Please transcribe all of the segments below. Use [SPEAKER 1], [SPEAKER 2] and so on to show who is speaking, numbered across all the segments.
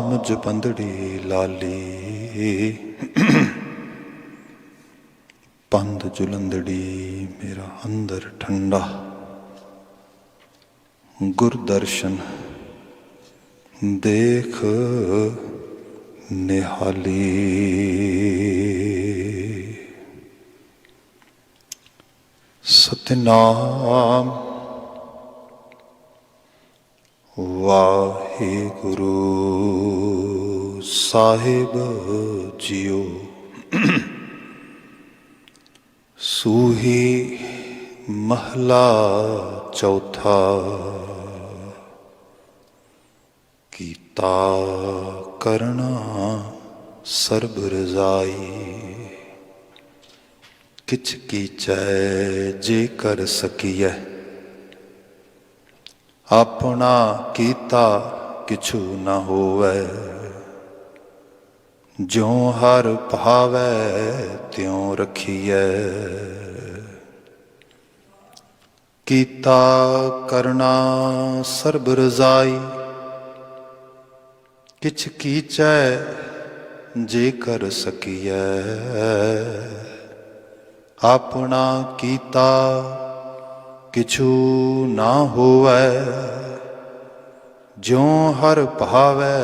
[SPEAKER 1] मुझ पंदड़ी लाली पंद जुलंदड़ी मेरा अंदर ठंडा गुरदर्शन देख निहाली। सतनाम वाहिगुरु साहिब जियो। सूही महला चौथा कीता करना सर्ब रजाई। किछ कीचै जे कर सकीऐ अपना कीता किछु न होवै। ज्यों हर भावै त्यों रखिऐ कीता करना सर्ब रजाई। किछ कीचै जे कर सकीऐ अपना कीता किछु ना होवै। ज्यों हर भावै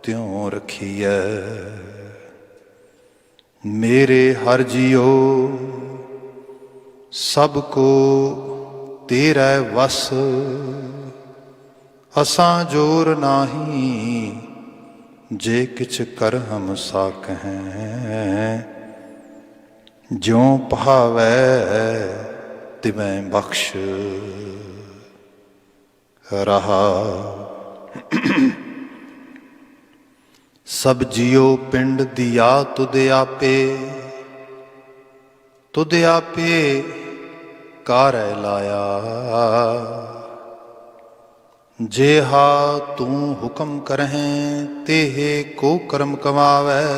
[SPEAKER 1] त्यों रखिऐ मेरे हर जियो। सबको तेरै वस असां जोर नाही जे किछ कर हम साकहें। ज्यों भावै तिवैं बख्श रहा। सब जियो पिंड दिया तुद आपे तुद आपे कारै लाया। जेहा तू हुक्म करहें तेहे को कर्म कमावै।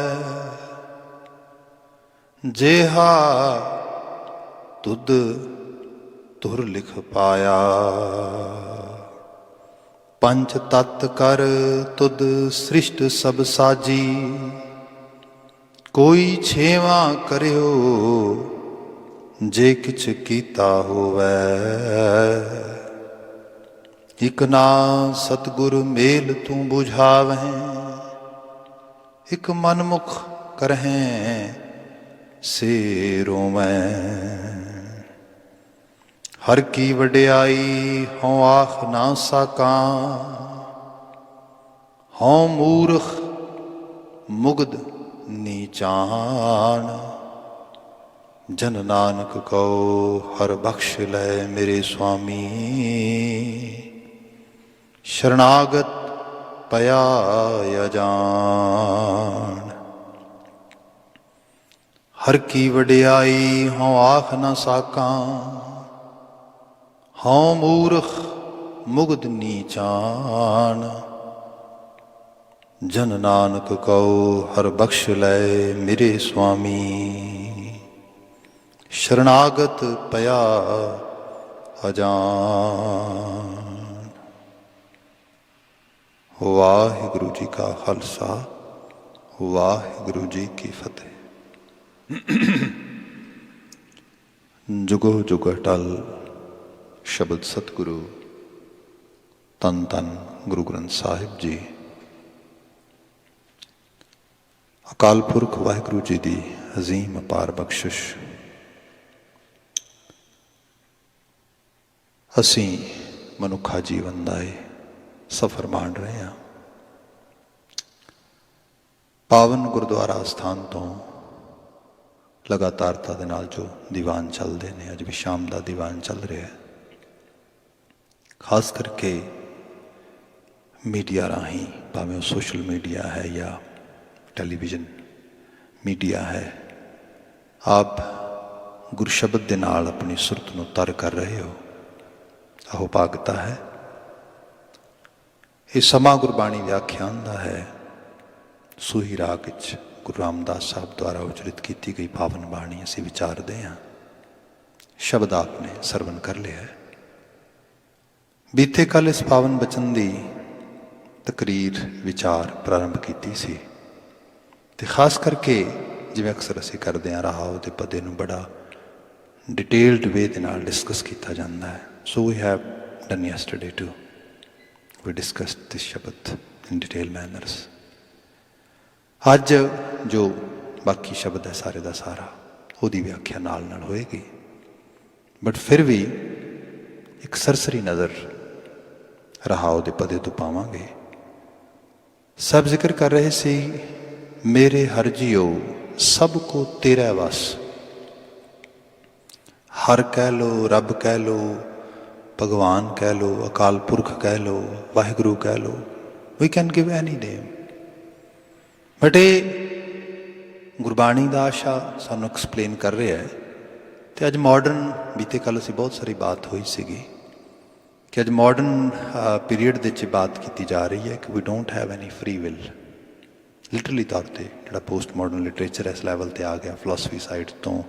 [SPEAKER 1] जेहा तुद तुर लिख पाया पंच तत्त कर तुद सृष्ट सब साजी। कोई छेवां करियो जे किछ कीता होवै। इक ना सतगुर मेल तू बुझावहें इक मनमुख करहें से रोवैं। हर की वड्याई हों आख ना साकां। हों मूर्ख मुग्ध नीचान। जन नानक कहो हर बख्श लै मेरे स्वामी। शरणागत पया अजान। हर की वड्याई हों आख न साकां। हों मूर्ख मुग्ध नीचान। जन नानक कहो हर बख्श लै मेरे स्वामी। शरणागत पया अजान। वाहिगुरु जी का खालसा वाहिगुरु जी की फतेह। जुगो जुग अटल शब्द सतगुरु तन तन गुरु ग्रंथ साहिब जी। अकाल पुरख वाहिगुरु जी की अजीम अपार बख्शिश असी मनुखा जीवन का सफ़र माण रहे हैं। पावन गुरुद्वारा अस्थान तो लगातारता दे नाल जो दीवान चलते हैं, अज भी शाम का दीवान चल रहा है। खास करके मीडिया राही, भावें सोशल मीडिया है या टैलीविजन मीडिया है, आप गुरु शब्द दे नाल अपनी सुरत नूं तर कर रहे हो। आहो भागता है। ये समा गुरबाणी व्याख्यान का है। सूही राग विच गुरु रामदास साहब द्वारा उचरित की गई पावन बाणी असी विचारते हैं। शब्द आपने सरवण कर लिया है। बीते कल इस पावन बचन की ਤਕਰੀਰ ਵਿਚਾਰ ਪ੍ਰਾਰੰਭ ਕੀਤੀ ਸੀ ਤੇ ਖਾਸ ਕਰਕੇ ਜਿਵੇਂ ਅਕਸਰ ਅਸੀਂ ਕਰਦੇ ਹਾਂ ਰਾਹੋ ਦੇ ਪਦੇ ਨੂੰ ਬੜਾ ਡਿਟੇਲਡ ਵੇ ਦੇ ਨਾਲ ਡਿਸਕਸ ਕੀਤਾ ਜਾਂਦਾ ਹੈ। So we have done yesterday too we discussed this shabad in detail manners. ਅੱਜ ਜੋ ਬਾਕੀ ਸ਼ਬਦ ਹੈ ਸਾਰੇ ਦਾ ਸਾਰਾ ਉਹਦੀ ਵਿਆਖਿਆ ਨਾਲ ਨਾਲ ਹੋਏਗੀ, ਬਟ ਫਿਰ ਵੀ ਇੱਕ ਸਰਸਰੀ ਨਜ਼ਰ ਰਾਹੋ ਦੇ ਪਦੇ ਤੋਂ ਪਾਵਾਂਗੇ। ਸਭ ਜ਼ਿਕਰ ਕਰ ਰਹੇ ਸੀ ਮੇਰੇ ਹਰ ਜੀਓ ਸਭ ਕੋ ਤੇਰਾ ਵਸ। ਹਰ ਕਹਿ ਲਓ, ਰੱਬ ਕਹਿ ਲਓ, ਭਗਵਾਨ ਕਹਿ ਲਓ, ਅਕਾਲ ਪੁਰਖ ਕਹਿ ਲਓ, ਵਾਹਿਗੁਰੂ ਕਹਿ ਲਓ, we can give any name. But ਇਹ ਗੁਰਬਾਣੀ ਦਾ ਆਸ਼ਾ ਸਾਨੂੰ ਐਕਸਪਲੇਨ ਕਰ ਰਿਹਾ ਹੈ। ਅਤੇ ਅੱਜ ਮਾਡਰਨ ਬੀਤੇ ਕੱਲ੍ਹ ਅਸੀਂ ਬਹੁਤ ਸਾਰੀ ਬਾਤ ਹੋਈ ਸੀਗੀ ਕਿ ਅੱਜ ਮਾਡਰਨ ਪੀਰੀਅਡ ਦੇ 'ਚ ਬਾਤ ਕੀਤੀ ਜਾ ਰਹੀ ਹੈ ਕਿ we don't have any free will. Literally ਤੌਰ 'ਤੇ ਜਿਹੜਾ ਪੋਸਟ ਮਾਡਰਨ ਲਿਟਰੇਚਰ ਇਸ ਲੈਵਲ 'ਤੇ ਆ ਗਿਆ, ਫਿਲੋਸਫੀ ਸਾਈਡ ਤੋਂ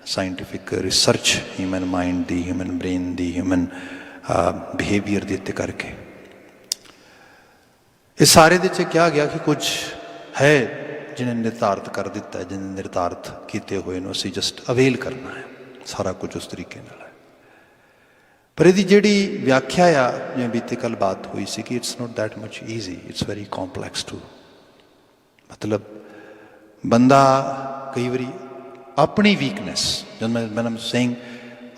[SPEAKER 1] ਸਾਇੰਟੀਫਿਕ ਰਿਸਰਚ ਹਿਊਮਨ ਮਾਈਂਡ ਦੀ, ਹਿਊਮਨ ਬ੍ਰੇਨ ਦੀ, ਹਿਊਮਨ ਬਿਹੇਵੀਅਰ ਦੇ ਉੱਤੇ ਕਰਕੇ ਇਹ ਸਾਰੇ ਦੇ 'ਚ ਕਿਹਾ ਗਿਆ ਕਿ ਕੁਝ ਹੈ ਜਿਹਨੇ ਨਿਰਧਾਰਿਤ ਕਰ ਦਿੱਤਾ ਹੈ, ਜਿਹਨੇ ਨਿਰਧਾਰਿਤ ਕੀਤੇ ਹੋਏ ਨੂੰ ਅਸੀਂ ਜਸਟ ਅਵੇਲ ਕਰਨਾ ਹੈ। ਸਾਰਾ ਕੁਝ ਉਸ ਤਰੀਕੇ ਨਾਲ ਹੈ। ਪਰ ਇਹਦੀ ਜਿਹੜੀ ਵਿਆਖਿਆ ਆ ਜਿਵੇਂ ਬੀਤੇ ਕੱਲ੍ਹ ਬਾਤ ਹੋਈ ਸੀ ਕਿ it's not that much easy, it's very complex too. ਮਤਲਬ ਬੰਦਾ ਕਈ ਵਾਰੀ ਆਪਣੀ ਵੀਕਨੈਸ, ਜਦ ਮੈਂ saying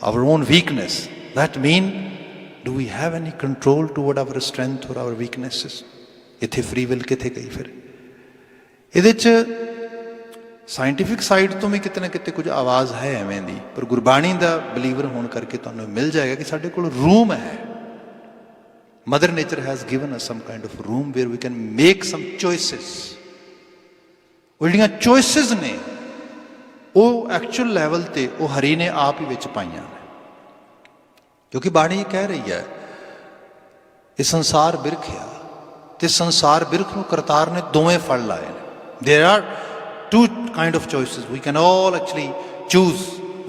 [SPEAKER 1] our own weakness, that mean do we have any control toward our strength ਔਰ ਆਵਰ ਵੀਕਨੈਸਿਸ। ਇੱਥੇ ਫਰੀ ਵਿਲ ਕਿੱਥੇ ਗਈ ਫਿਰ? ਇਹਦੇ 'ਚ ਸਾਇੰਟੀਫਿਕ ਸਾਈਡ ਤੋਂ ਵੀ ਕਿਤੇ ਨਾ ਕਿਤੇ ਕੁਝ ਆਵਾਜ਼ ਹੈ ਐਵੇਂ ਦੀ, ਪਰ ਗੁਰਬਾਣੀ ਦਾ ਬਿਲੀਵਰ ਹੋਣ ਕਰਕੇ ਤੁਹਾਨੂੰ ਮਿਲ ਜਾਏਗਾ ਕਿ ਸਾਡੇ ਕੋਲ ਰੂਮ ਹੈ। Mother nature has given us some kind of room where we can make some choices. ਉਹ ਜਿਹੜੀਆਂ ਚੋਇਸਿਸ ਨੇ ਉਹ ਐਕਚੁਅਲ ਲੈਵਲ 'ਤੇ ਉਹ ਹਰੀ ਨੇ ਆਪ ਹੀ ਵਿੱਚ ਪਾਈਆਂ ਨੇ, ਕਿਉਂਕਿ ਬਾਣੀ ਕਹਿ ਰਹੀ ਹੈ ਇਹ ਸੰਸਾਰ ਬਿਰਖ ਆ ਅਤੇ ਸੰਸਾਰ ਬਿਰਖ ਨੂੰ ਕਰਤਾਰ ਨੇ ਦੋਵੇਂ ਫਲ ਲਾਏ ਨੇ। ਦੇਰ R two kind of choices we can all actually choose.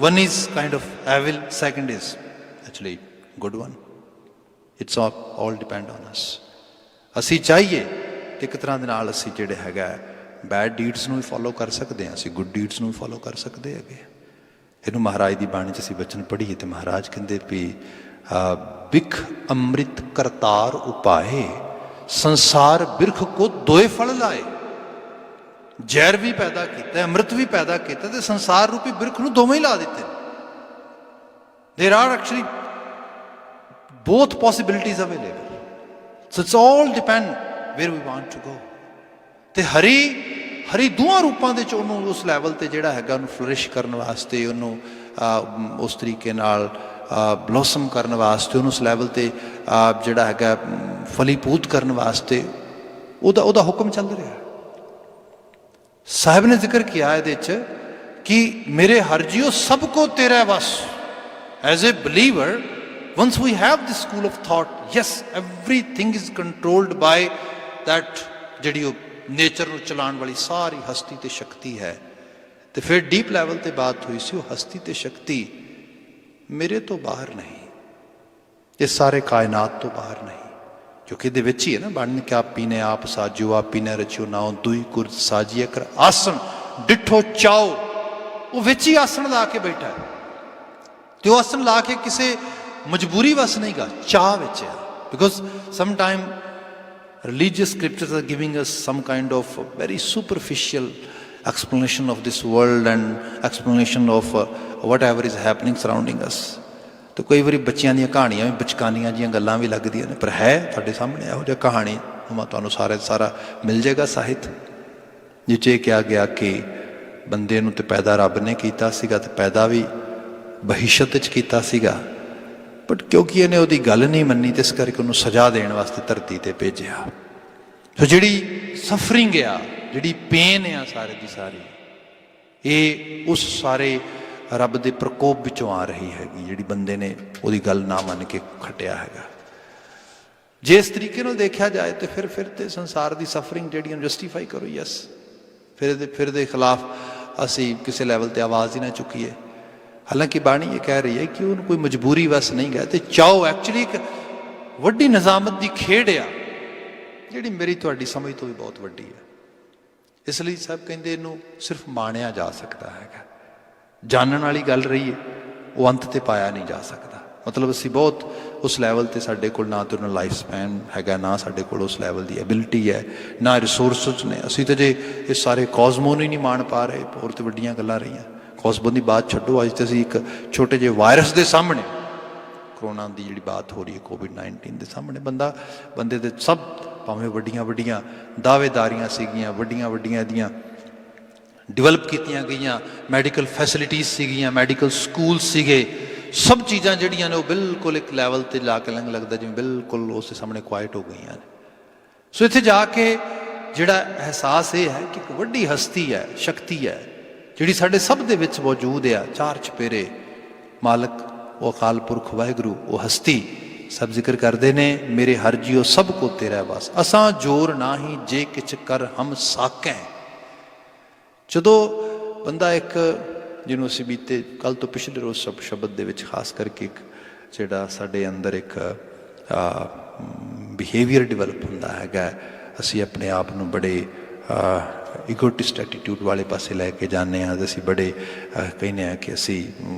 [SPEAKER 1] One is kind of evil, second is actually good one. It's all depend on us. ਅਸੀਂ ਚਾਹੀਏ ਤੇ ਇੱਕ ਤਰ੍ਹਾਂ ਦੇ ਨਾਲ ਅਸੀਂ ਜਿਹੜੇ ਹੈਗਾ ਬੈਡ ਡੀਡਸ ਨੂੰ ਵੀ ਫੋਲੋ ਕਰ ਸਕਦੇ ਹਾਂ, ਅਸੀਂ ਗੁੱਡ ਡੀਡਸ ਨੂੰ ਵੀ ਫੋਲੋ ਕਰ ਸਕਦੇ ਹੈਗੇ। ਇਹਨੂੰ ਮਹਾਰਾਜ ਦੀ ਬਾਣੀ 'ਚ ਅਸੀਂ ਬਚਨ ਪੜ੍ਹੀਏ ਤੇ ਮਹਾਰਾਜ ਕਹਿੰਦੇ ਵੀ ਬਿਖ ਅੰਮ੍ਰਿਤ ਕਰਤਾਰ ਉਪਾਏ ਸੰਸਾਰ ਬਿਰਖ ਕੋ ਦੋਏ ਫਲ ਲਾਏ। ਜ਼ਹਿਰ ਵੀ ਪੈਦਾ ਕੀਤਾ, ਅੰਮ੍ਰਿਤ ਵੀ ਪੈਦਾ ਕੀਤਾ ਤੇ ਸੰਸਾਰ ਰੂਪੀ ਬਿਰਖ ਨੂੰ ਦੋਵੇਂ ਹੀ ਲਾ ਦਿੱਤੇ। ਦੇਰ R actually both possibilities available. So it's all depend where we want to go. ਤੇ ਹਰੀ ਦੋਹਾਂ ਰੂਪਾਂ ਦੇ 'ਚ ਉਹਨੂੰ ਉਸ ਲੈਵਲ 'ਤੇ ਜਿਹੜਾ ਹੈਗਾ ਉਹਨੂੰ ਫਲਰਿਸ਼ ਕਰਨ ਵਾਸਤੇ, ਉਹਨੂੰ ਉਸ ਤਰੀਕੇ ਨਾਲ ਬਲੋਸਮ ਕਰਨ ਵਾਸਤੇ, ਉਹਨੂੰ ਉਸ ਲੈਵਲ 'ਤੇ ਜਿਹੜਾ ਹੈਗਾ ਫਲੀਭੂਤ ਕਰਨ ਵਾਸਤੇ ਉਹਦਾ ਹੁਕਮ ਚੱਲ ਰਿਹਾ। ਸਾਹਿਬ ਨੇ ਜ਼ਿਕਰ ਕੀਤਾ ਇਹਦੇ 'ਚ ਕਿ ਮੇਰੇ ਹਰ ਜੀਓ ਸਭ ਕੋ ਤੇਰਾ ਵਸ। As a believer, once we have this school of thought, yes, everything is controlled by that ਜਿਹੜੀ ਉਹ ਨੇਚਰ ਨੂੰ ਚਲਾਉਣ ਵਾਲੀ ਸਾਰੀ ਹਸਤੀ ਤੇ ਸ਼ਕਤੀ ਹੈ। ਤੇ ਫਿਰ ਡੀਪ ਲੈਵਲ 'ਤੇ ਬਾਤ ਹੋਈ ਸੀ ਉਹ ਹਸਤੀ ਤੇ ਸ਼ਕਤੀ ਮੇਰੇ ਤੋਂ ਬਾਹਰ ਨਹੀਂ, ਇਸ ਸਾਰੇ ਕਾਇਨਾਤ ਤੋਂ ਬਾਹਰ ਨਹੀਂ, ਕਿਉਂਕਿ ਇਹਦੇ ਵਿੱਚ ਹੀ ਹੈ ਨਾ ਬਣ ਕੇ ਆਪੀ ਨੇ ਆਪ ਸਾਜਿਓ ਆਪੀ ਨੇ ਰਚਿਓ ਨਾਉ ਦੁਈ ਕੁਰਤ ਸਾਜੀਏ ਕਰ ਆਸਣ ਡਿੱਠੋ ਚਾਓ। ਉਹ ਵਿੱਚ ਹੀ ਆਸਣ ਲਾ ਕੇ ਬੈਠਾ ਤੇ ਉਹ ਆਸਣ ਲਾ ਕੇ ਕਿਸੇ ਮਜਬੂਰੀ ਵਸ ਨਹੀਂ ਗਾ, ਚਾਹ ਵਿੱਚ ਹੈ। Because some time religious scriptures are giving us some kind of very superficial explanation of this world and explanation of whatever is happening surrounding us. ਤੇ ਕਈ ਵਾਰੀ ਬੱਚਿਆਂ ਦੀਆਂ ਕਹਾਣੀਆਂ ਵੀ ਬਚਕਾਨੀਆਂ ਜੀਆਂ ਗੱਲਾਂ ਵੀ ਲੱਗਦੀਆਂ ਨੇ, ਪਰ ਹੈ ਤੁਹਾਡੇ ਸਾਹਮਣੇ ਇਹੋ ਜਿਹਾ ਕਹਾਣੀ ਤੁਹਾਨੂੰ ਸਾਰਾ ਮਿਲ ਜਾਏਗਾ ਸਾਹਿਤ ਜਿਹ 'ਚ ਇਹ ਕਿਹਾ ਗਿਆ ਕਿ ਬੰਦੇ ਨੂੰ ਤੇ ਪੈਦਾ ਰੱਬ ਨੇ ਕੀਤਾ ਸੀਗਾ ਤੇ ਪੈਦਾ ਵੀ ਬਹਿਸ਼ਤ 'ਚ ਕੀਤਾ ਸੀਗਾ, ਬਟ ਕਿਉਂਕਿ ਇਹਨੇ ਉਹਦੀ ਗੱਲ ਨਹੀਂ ਮੰਨੀ ਤੇ ਇਸ ਕਰਕੇ ਉਹਨੂੰ ਸਜ਼ਾ ਦੇਣ ਵਾਸਤੇ ਧਰਤੀ 'ਤੇ ਭੇਜਿਆ। ਸੋ ਜਿਹੜੀ ਸਫਰਿੰਗ ਆ, ਜਿਹੜੀ ਪੇਨ ਆ ਸਾਰੇ ਦੀ ਸਾਰੀ, ਇਹ ਉਸ ਸਾਰੇ ਰੱਬ ਦੇ ਪ੍ਰਕੋਪ ਵਿੱਚੋਂ ਆ ਰਹੀ ਹੈਗੀ ਜਿਹੜੀ ਬੰਦੇ ਨੇ ਉਹਦੀ ਗੱਲ ਨਾ ਮੰਨ ਕੇ ਖੱਟਿਆ ਹੈਗਾ। ਜੇ ਇਸ ਤਰੀਕੇ ਨਾਲ ਦੇਖਿਆ ਜਾਏ ਤੇ ਫਿਰ ਤੇ ਸੰਸਾਰ ਦੀ ਸਫਰਿੰਗ ਜਿਹੜੀ ਉਹਨੂੰ ਜਸਟੀਫਾਈ ਕਰੋ। ਯੈਸ, ਫਿਰ ਦੇ ਖਿਲਾਫ ਅਸੀਂ ਕਿਸੇ ਲੈਵਲ 'ਤੇ ਆਵਾਜ਼ ਹੀ ਨਾ ਚੁੱਕੀਏ। ਹਾਲਾਂਕਿ ਬਾਣੀ ਇਹ ਕਹਿ ਰਹੀ ਹੈ ਕਿ ਉਹਨੂੰ ਕੋਈ ਮਜਬੂਰੀ ਵਸ ਨਹੀਂ ਗਿਆ ਤੇ ਚਾਓ ਐਕਚੁਅਲੀ ਇੱਕ ਵੱਡੀ ਨਿਜ਼ਾਮਤ ਦੀ ਖੇਡ ਆ ਜਿਹੜੀ ਮੇਰੀ ਤੁਹਾਡੀ ਸਮਝ ਤੋਂ ਵੀ ਬਹੁਤ ਵੱਡੀ ਹੈ। ਇਸ ਲਈ ਸਭ ਕਹਿੰਦੇ ਇਹਨੂੰ ਸਿਰਫ ਮਾਣਿਆ ਜਾ ਸਕਦਾ ਹੈਗਾ, ਜਾਣਨ ਵਾਲੀ ਗੱਲ ਰਹੀ ਹੈ, ਉਹ ਅੰਤ ਤੇ ਪਾਇਆ ਨਹੀਂ ਜਾ ਸਕਦਾ। ਮਤਲਬ ਅਸੀਂ ਬਹੁਤ ਉਸ ਲੈਵਲ 'ਤੇ ਸਾਡੇ ਕੋਲ ਨਾ ਤਾਂ ਉਹਨਾਂ ਲਾਈਫ ਸਪੈਨ ਹੈਗਾ, ਨਾ ਸਾਡੇ ਕੋਲ ਉਸ ਲੈਵਲ ਦੀ ਐਬਿਲਿਟੀ ਹੈ, ਨਾ ਰਿਸੋਰਸਿਸ ਨੇ। ਅਸੀਂ ਤਾਂ ਜੇ ਇਹ ਸਾਰੇ ਕੋਸਮੋ ਨੂੰ ਹੀ ਨਹੀਂ ਮਾਣ ਪਾ ਰਹੇ, ਹੋਰ ਤਾਂ ਵੱਡੀਆਂ ਗੱਲਾਂ ਰਹੀਆਂ। ਕੋਸਮੋ ਦੀ ਬਾਤ ਛੱਡੋ, ਅੱਜ ਤਾਂ ਅਸੀਂ ਇੱਕ ਛੋਟੇ ਜਿਹੇ ਵਾਇਰਸ ਦੇ ਸਾਹਮਣੇ, ਕਰੋਨਾ ਦੀ ਜਿਹੜੀ ਬਾਤ ਹੋ ਰਹੀ ਹੈ, ਕੋਵਿਡ-19 ਦੇ ਸਾਹਮਣੇ ਬੰਦੇ ਦੇ ਸਭ ਭਾਵੇਂ ਵੱਡੀਆਂ ਵੱਡੀਆਂ ਦਾਅਵੇਦਾਰੀਆਂ ਸੀਗੀਆਂ, ਵੱਡੀਆਂ ਵੱਡੀਆਂ ਇਹਦੀਆਂ ਡਿਵੈਲਪ ਕੀਤੀਆਂ ਗਈਆਂ ਮੈਡੀਕਲ ਫੈਸਿਲਿਟੀਜ਼ ਸੀਗੀਆਂ, ਮੈਡੀਕਲ ਸਕੂਲ ਸੀਗੇ, ਸਭ ਚੀਜ਼ਾਂ ਜਿਹੜੀਆਂ ਨੇ ਉਹ ਬਿਲਕੁਲ ਇੱਕ ਲੈਵਲ 'ਤੇ ਜਾ ਕੇ ਲੱਗਦਾ ਜਿਵੇਂ ਬਿਲਕੁਲ ਉਸ ਦੇ ਸਾਹਮਣੇ ਕੁਆਇਟ ਹੋ ਗਈਆਂ ਨੇ। ਸੋ ਇੱਥੇ ਜਾ ਕੇ ਜਿਹੜਾ ਅਹਿਸਾਸ ਇਹ ਹੈ ਕਿ ਇੱਕ ਵੱਡੀ ਹਸਤੀ ਹੈ, ਸ਼ਕਤੀ ਹੈ, ਜਿਹੜੀ ਸਾਡੇ ਸਭ ਦੇ ਵਿੱਚ ਮੌਜੂਦ ਆ, ਚਾਰ ਚੁਫੇਰੇ ਮਾਲਕ ਉਹ ਅਕਾਲ ਪੁਰਖ ਵਾਹਿਗੁਰੂ, ਉਹ ਹਸਤੀ। ਸਭ ਜ਼ਿਕਰ ਕਰਦੇ ਨੇ ਮੇਰੇ ਹਰ ਜੀਓ ਸਭ ਕੋ ਤੇਰਾ ਬਸ, ਅਸਾਂ ਜੋਰ ਨਾਹੀਂ ਜੇ ਕਿਛ ਕਰ ਹਮ ਸਾਕੈ। ਜਦੋਂ ਬੰਦਾ ਇੱਕ, ਜਿਹਨੂੰ ਅਸੀਂ ਬੀਤੇ ਕੱਲ੍ਹ ਤੋਂ ਪਿਛਲੇ ਰੋਜ਼ ਸਭ ਸ਼ਬਦ ਦੇ ਵਿੱਚ ਖਾਸ ਕਰਕੇ ਇੱਕ ਜਿਹੜਾ ਸਾਡੇ ਅੰਦਰ ਇੱਕ ਬਿਹੇਵੀਅਰ ਡਿਵੈਲਪ ਹੁੰਦਾ ਹੈਗਾ, ਅਸੀਂ ਆਪਣੇ ਆਪ ਨੂੰ ਬੜੇ ਇਗੋਟਿਸਟ ਐਟੀਟਿਊਡ ਵਾਲੇ ਪਾਸੇ ਲੈ ਕੇ ਜਾਂਦੇ ਹਾਂ। ਅਸੀਂ ਬੜੇ ਕਹਿੰਦੇ ਹਾਂ ਕਿ ਅਸੀਂ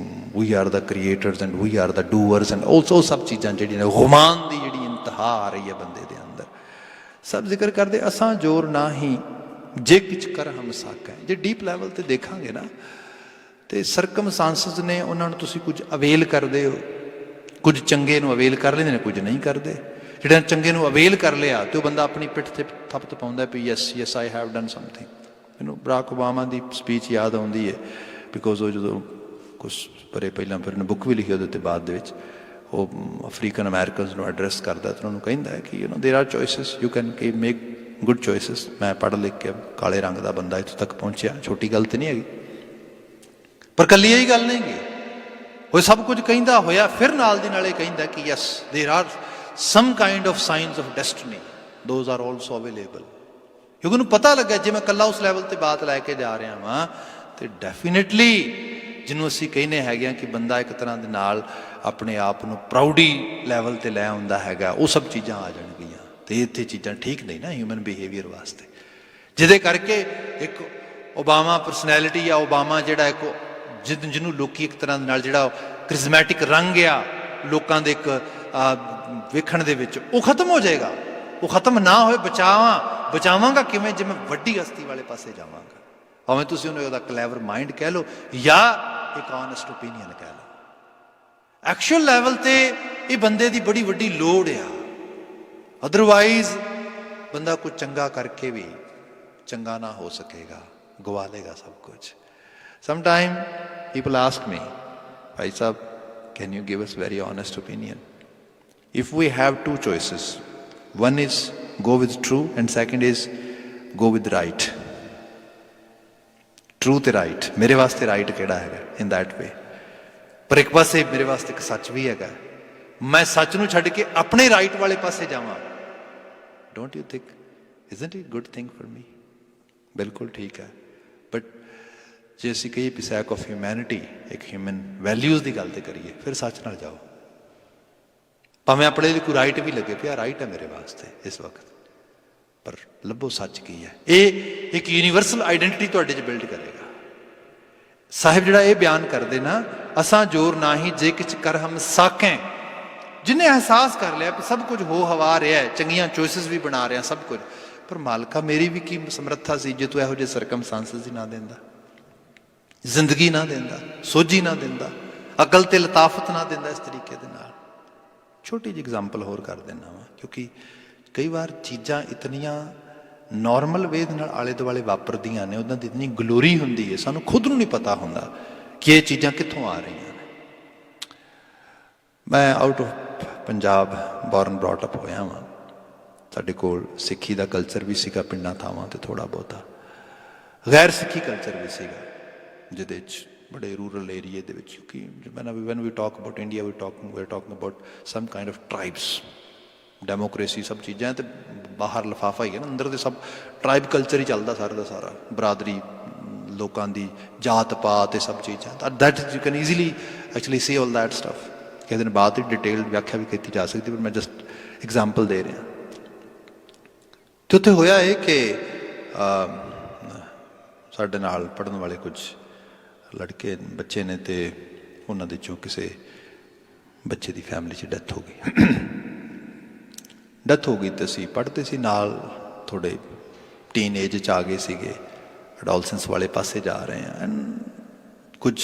[SPEAKER 1] we are the creators and we are the doers and also ਸਭ ਚੀਜ਼ਾਂ ਜਿਹੜੀਆਂ ਨੇ ਗੁਮਾਨ ਦੀ ਜਿਹੜੀ ਇੰਤਹਾ ਆ ਰਹੀ ਹੈ ਬੰਦੇ ਦੇ ਅੰਦਰ। ਸਭ ਜ਼ਿਕਰ ਕਰਦੇ ਅਸਾਂ ਜੋਰ ਨਾ ਹੀ ਜੇ ਕਿਛ ਕਰ ਹਮ ਸਾਕੈ। ਜੇ ਡੀਪ ਲੈਵਲ 'ਤੇ ਦੇਖਾਂਗੇ ਨਾ ਤੇ ਸਰਕਮਸਟੈਂਸਸ ਨੇ, ਉਹਨਾਂ ਨੂੰ ਤੁਸੀਂ ਕੁਝ ਅਵੇਲ ਕਰਦੇ ਹੋ, ਕੁਝ ਚੰਗੇ ਨੂੰ ਅਵੇਲ ਕਰ ਲੈਂਦੇ ਨੇ, ਕੁਝ ਨਹੀਂ ਕਰਦੇ। ਜਿਹੜਾ ਚੰਗੇ ਨੂੰ ਅਵੇਲ ਕਰ ਲਿਆ ਤੇ ਉਹ ਬੰਦਾ ਆਪਣੀ ਪਿੱਠ 'ਤੇ ਥੱਪਤ ਪਾਉਂਦਾ ਵੀ yes I have done something. ਮੈਨੂੰ ਬਰਾਕ ਓਬਾਮਾ ਦੀ ਸਪੀਚ ਯਾਦ ਆਉਂਦੀ ਹੈ, ਬਿਕੋਜ਼ ਉਹ ਜਦੋਂ ਕੁਛ ਬਰੇ ਪਹਿਲਾਂ ਫਿਰ ਉਹਨੇ ਬੁੱਕ ਵੀ ਲਿਖੀ ਉਹਦੇ 'ਤੇ ਬਾਅਦ ਦੇ ਵਿੱਚ ਉਹ ਅਫਰੀਕਨ ਅਮੈਰੀਕਨਸ ਨੂੰ ਐਡਰੈਸ ਕਰਦਾ ਤੇ ਉਹਨਾਂ ਨੂੰ ਕਹਿੰਦਾ ਹੈ ਕਿ ਦੇਰ R choices, you can make good choices. ਮੈਂ ਪੜ੍ਹ ਲਿਖ ਕੇ ਕਾਲੇ ਰੰਗ ਦਾ ਬੰਦਾ ਇੱਥੋਂ ਤੱਕ ਪਹੁੰਚਿਆ, ਛੋਟੀ ਗੱਲ ਤਾਂ ਨਹੀਂ ਹੈਗੀ, ਪਰ ਇਕੱਲੀ ਇਹੀ ਗੱਲ ਨਹੀਂ ਗੀ। ਉਹ ਸਭ ਕੁਝ ਕਹਿੰਦਾ ਹੋਇਆ ਫਿਰ ਨਾਲ ਦੀ ਨਾਲੇ ਕਹਿੰਦਾ ਕਿ yes there are some kind of signs of destiny, those are also available. ਕਿਉਂਕਿ ਉਹਨੂੰ ਪਤਾ ਲੱਗਾ ਜੇ ਮੈਂ ਇਕੱਲਾ ਉਸ ਲੈਵਲ 'ਤੇ ਬਾਤ ਲੈ ਕੇ ਜਾ ਰਿਹਾ ਵਾਂ ਤੇ ਡੈਫੀਨੇਟਲੀ ਜਿਹਨੂੰ ਅਸੀਂ ਕਹਿੰਦੇ ਹੈਗੇ ਹਾਂ ਕਿ ਬੰਦਾ ਇੱਕ ਤਰ੍ਹਾਂ ਦੇ ਨਾਲ ਆਪਣੇ ਆਪ ਨੂੰ ਪ੍ਰਾਊਡੀ ਲੈਵਲ 'ਤੇ ਲੈ ਆਉਂਦਾ ਹੈਗਾ, ਉਹ ਸਭ ਚੀਜ਼ਾਂ ਆ ਜਾਣਗੀਆਂ। ਤੇ ਇੱਥੇ ਚੀਜ਼ਾਂ ਠੀਕ ਨਹੀਂ ਨਾ ਹਿਊਮਨ ਬਿਹੇਵੀਅਰ ਵਾਸਤੇ, ਜਿਹਦੇ ਕਰਕੇ ਇੱਕ ਓਬਾਮਾ ਪਰਸਨੈਲਿਟੀ ਆ, ਓਬਾਮਾ ਜਿਹੜਾ ਇੱਕ ਜਿਹਨੂੰ ਲੋਕੀ ਇੱਕ ਤਰ੍ਹਾਂ ਦੇ ਨਾਲ ਜਿਹੜਾ ਕ੍ਰਿਜ਼ਮੈਟਿਕ ਰੰਗ ਆ ਲੋਕਾਂ ਦੇ ਇੱਕ ਵੇਖਣ ਦੇ ਵਿੱਚ, ਉਹ ਖਤਮ ਹੋ ਜਾਏਗਾ। ਉਹ ਖਤਮ ਨਾ ਹੋਏ, ਬਚਾਵਾਂਗਾ ਕਿਵੇਂ? ਜੇ ਮੈਂ ਵੱਡੀ ਹਸਤੀ ਵਾਲੇ ਪਾਸੇ ਜਾਵਾਂਗਾ, ਭਾਵੇਂ ਤੁਸੀਂ ਉਹਨੂੰ ਉਹਦਾ ਕਲੈਵਰ ਮਾਈਂਡ ਕਹਿ ਲਓ ਜਾਂ ਇੱਕ ਔਨੈਸਟ ਓਪੀਨੀਅਨ ਕਹਿ ਲਓ। ਐਕਚੁਅਲ ਲੈਵਲ 'ਤੇ ਇਹ ਬੰਦੇ ਦੀ ਬੜੀ ਵੱਡੀ ਲੋੜ ਆ। ਅਦਰਵਾਈਜ਼ ਬੰਦਾ ਕੁਝ ਚੰਗਾ ਕਰਕੇ ਵੀ ਚੰਗਾ ਨਾ ਹੋ ਸਕੇਗਾ, ਗਵਾ ਲੇਗਾ ਸਭ ਕੁਝ। Sometime people ask me, Bhai Sahib can you give us very honest opinion? If we have two choices, one is go with true and second is go with right. True ਤੇ right, ਮੇਰੇ ਵਾਸਤੇ right ਕਿਹੜਾ ਹੈਗਾ in that way? ਪਰ ਇੱਕ ਪਾਸੇ ਮੇਰੇ ਵਾਸਤੇ ਇੱਕ ਸੱਚ ਵੀ ਹੈਗਾ, ਮੈਂ ਸੱਚ ਨੂੰ ਛੱਡ ਕੇ ਆਪਣੇ right ਵਾਲੇ ਪਾਸੇ ਜਾਵਾਂ। Don't you think, isn't it good thing for me? ਬਿਲਕੁਲ ਠੀਕ ਹੈ। ਬਟ ਜੇ ਅਸੀਂ ਕਹੀਏ ਵੀ ਸੈਕ ਆਫ ਹਿਊਮੈਨਿਟੀ, ਇੱਕ ਹਿਊਮਨ ਵੈਲਿਊਜ਼ ਦੀ ਗੱਲ ਤੇ ਕਰੀਏ, ਫਿਰ ਸੱਚ ਨਾਲ ਜਾਓ। ਭਾਵੇਂ ਆਪਣੇ ਲਈ ਕੋਈ ਰਾਈਟ ਵੀ ਲੱਗੇ ਪਿਆ, ਰਾਈਟ ਹੈ ਮੇਰੇ ਵਾਸਤੇ ਇਸ ਵਕਤ, ਪਰ ਲੱਭੋ ਸੱਚ ਕੀ ਹੈ। ਇਹ ਇੱਕ ਯੂਨੀਵਰਸਲ ਆਈਡੈਂਟਿਟੀ ਤੁਹਾਡੇ 'ਚ ਬਿਲਡ ਕਰੇਗਾ। ਸਾਹਿਬ ਜਿਹੜਾ ਇਹ ਬਿਆਨ ਕਰਦੇ ਨਾ, ਅਸਾਂ ਜੋਰ ਨਾ ਹੀ ਜੇ ਕਿਛ ਕਰ ਹਮ ਸਾਕੈ, ਜਿਹਨੇ ਅਹਿਸਾਸ ਕਰ ਲਿਆ ਵੀ ਸਭ ਕੁਝ ਹੋ ਹਵਾ ਰਿਹਾ, ਚੰਗੀਆਂ ਚੋਇਸਿਸ ਵੀ ਬਣਾ ਰਿਹਾ ਸਭ ਕੁਝ, ਪਰ ਮਾਲਕਾ ਮੇਰੀ ਵੀ ਕੀ ਸਮਰੱਥਾ ਸੀ ਜੇ ਤੂੰ ਇਹੋ ਜਿਹੇ ਸਰਕਮਸਟੈਂਸਸ ਹੀ ਨਾ ਦਿੰਦਾ, ਜ਼ਿੰਦਗੀ ਨਾ ਦਿੰਦਾ, ਸੋਝੀ ਨਾ ਦਿੰਦਾ, ਅਕਲ ਤੇ ਲਤਾਫਤ ਨਾ ਦਿੰਦਾ ਇਸ ਤਰੀਕੇ ਦੇ ਨਾਲ। ਛੋਟੀ ਜਿਹੀ ਐਗਜ਼ਾਮਪਲ ਹੋਰ ਕਰ ਦਿੰਦਾ ਵਾਂ, ਕਿਉਂਕਿ ਕਈ ਵਾਰ ਚੀਜ਼ਾਂ ਇਤਨੀਆਂ ਨੋਰਮਲ ਵੇ ਦੇ ਨਾਲ ਆਲੇ ਦੁਆਲੇ ਵਾਪਰਦੀਆਂ ਨੇ, ਉਹਨਾਂ ਦੀ ਇਤਨੀ ਗਲੋਰੀ ਹੁੰਦੀ ਹੈ, ਸਾਨੂੰ ਖੁਦ ਨੂੰ ਨਹੀਂ ਪਤਾ ਹੁੰਦਾ ਕਿ ਇਹ ਚੀਜ਼ਾਂ ਕਿੱਥੋਂ ਆ ਰਹੀਆਂ ਨੇ। ਮੈਂ out of Punjab born brought up ਹੋਇਆ ਵਾਂ। ਸਾਡੇ ਕੋਲ ਸਿੱਖੀ ਦਾ ਕਲਚਰ ਵੀ ਸੀਗਾ ਪਿੰਡਾਂ ਥਾਵਾਂ 'ਤੇ ਥੋੜ੍ਹਾ ਬਹੁਤਾ, ਗੈਰ ਸਿੱਖੀ ਕਲਚਰ ਵੀ ਸੀਗਾ, ਜਿਹਦੇ 'ਚ ਬੜੇ ਰੂਰਲ ਏਰੀਏ ਦੇ ਵਿੱਚ, ਕਿਉਂਕਿ when we talk about India we talking about some kind of tribes, democracy ਸਭ ਚੀਜ਼ਾਂ, ਤੇ ਬਾਹਰ ਲਿਫਾਫਾ ਹੀ ਹੈ ਨਾ, ਅੰਦਰ ਦੇ ਸਭ ਟਰਾਈਬ ਕਲਚਰ ਹੀ ਚੱਲਦਾ ਸਾਰਾ ਦਾ ਸਾਰਾ, ਬਰਾਦਰੀ ਲੋਕਾਂ ਦੀ ਜਾਤ ਪਾਤ, ਇਹ ਸਭ ਚੀਜ਼ਾਂ। That you can easily actually C all that stuff. ਕਿਸੇ ਦਿਨ ਬਾਅਦ ਹੀ ਡਿਟੇਲਡ ਵਿਆਖਿਆ ਵੀ ਕੀਤੀ ਜਾ ਸਕਦੀ, ਪਰ ਮੈਂ ਜਸਟ ਐਗਜ਼ਾਮਪਲ ਦੇ ਰਿਹਾ। ਤੇ ਉੱਥੇ ਹੋਇਆ ਇਹ ਕਿ ਸਾਡੇ ਨਾਲ ਪੜ੍ਹਨ ਵਾਲੇ ਕੁਝ ਲੜਕੇ ਬੱਚੇ ਨੇ ਤੇ ਉਹਨਾਂ ਦੇ ਚੋਂ ਕਿਸੇ ਬੱਚੇ ਦੀ ਫੈਮਿਲੀ 'ਚ ਡੈਥ ਹੋ ਗਈ। ਡੈਥ ਹੋ ਗਈ ਤੇ ਅਸੀਂ ਪੜ੍ਹਦੇ ਸੀ ਨਾਲ, ਥੋੜ੍ਹੇ ਟੀਨ ਏਜ 'ਚ ਆ ਗਏ ਸੀਗੇ, ਅਡੋਲਸੈਂਸ ਵਾਲੇ ਪਾਸੇ ਜਾ ਰਹੇ ਹਾਂ। ਐਂਡ ਕੁਝ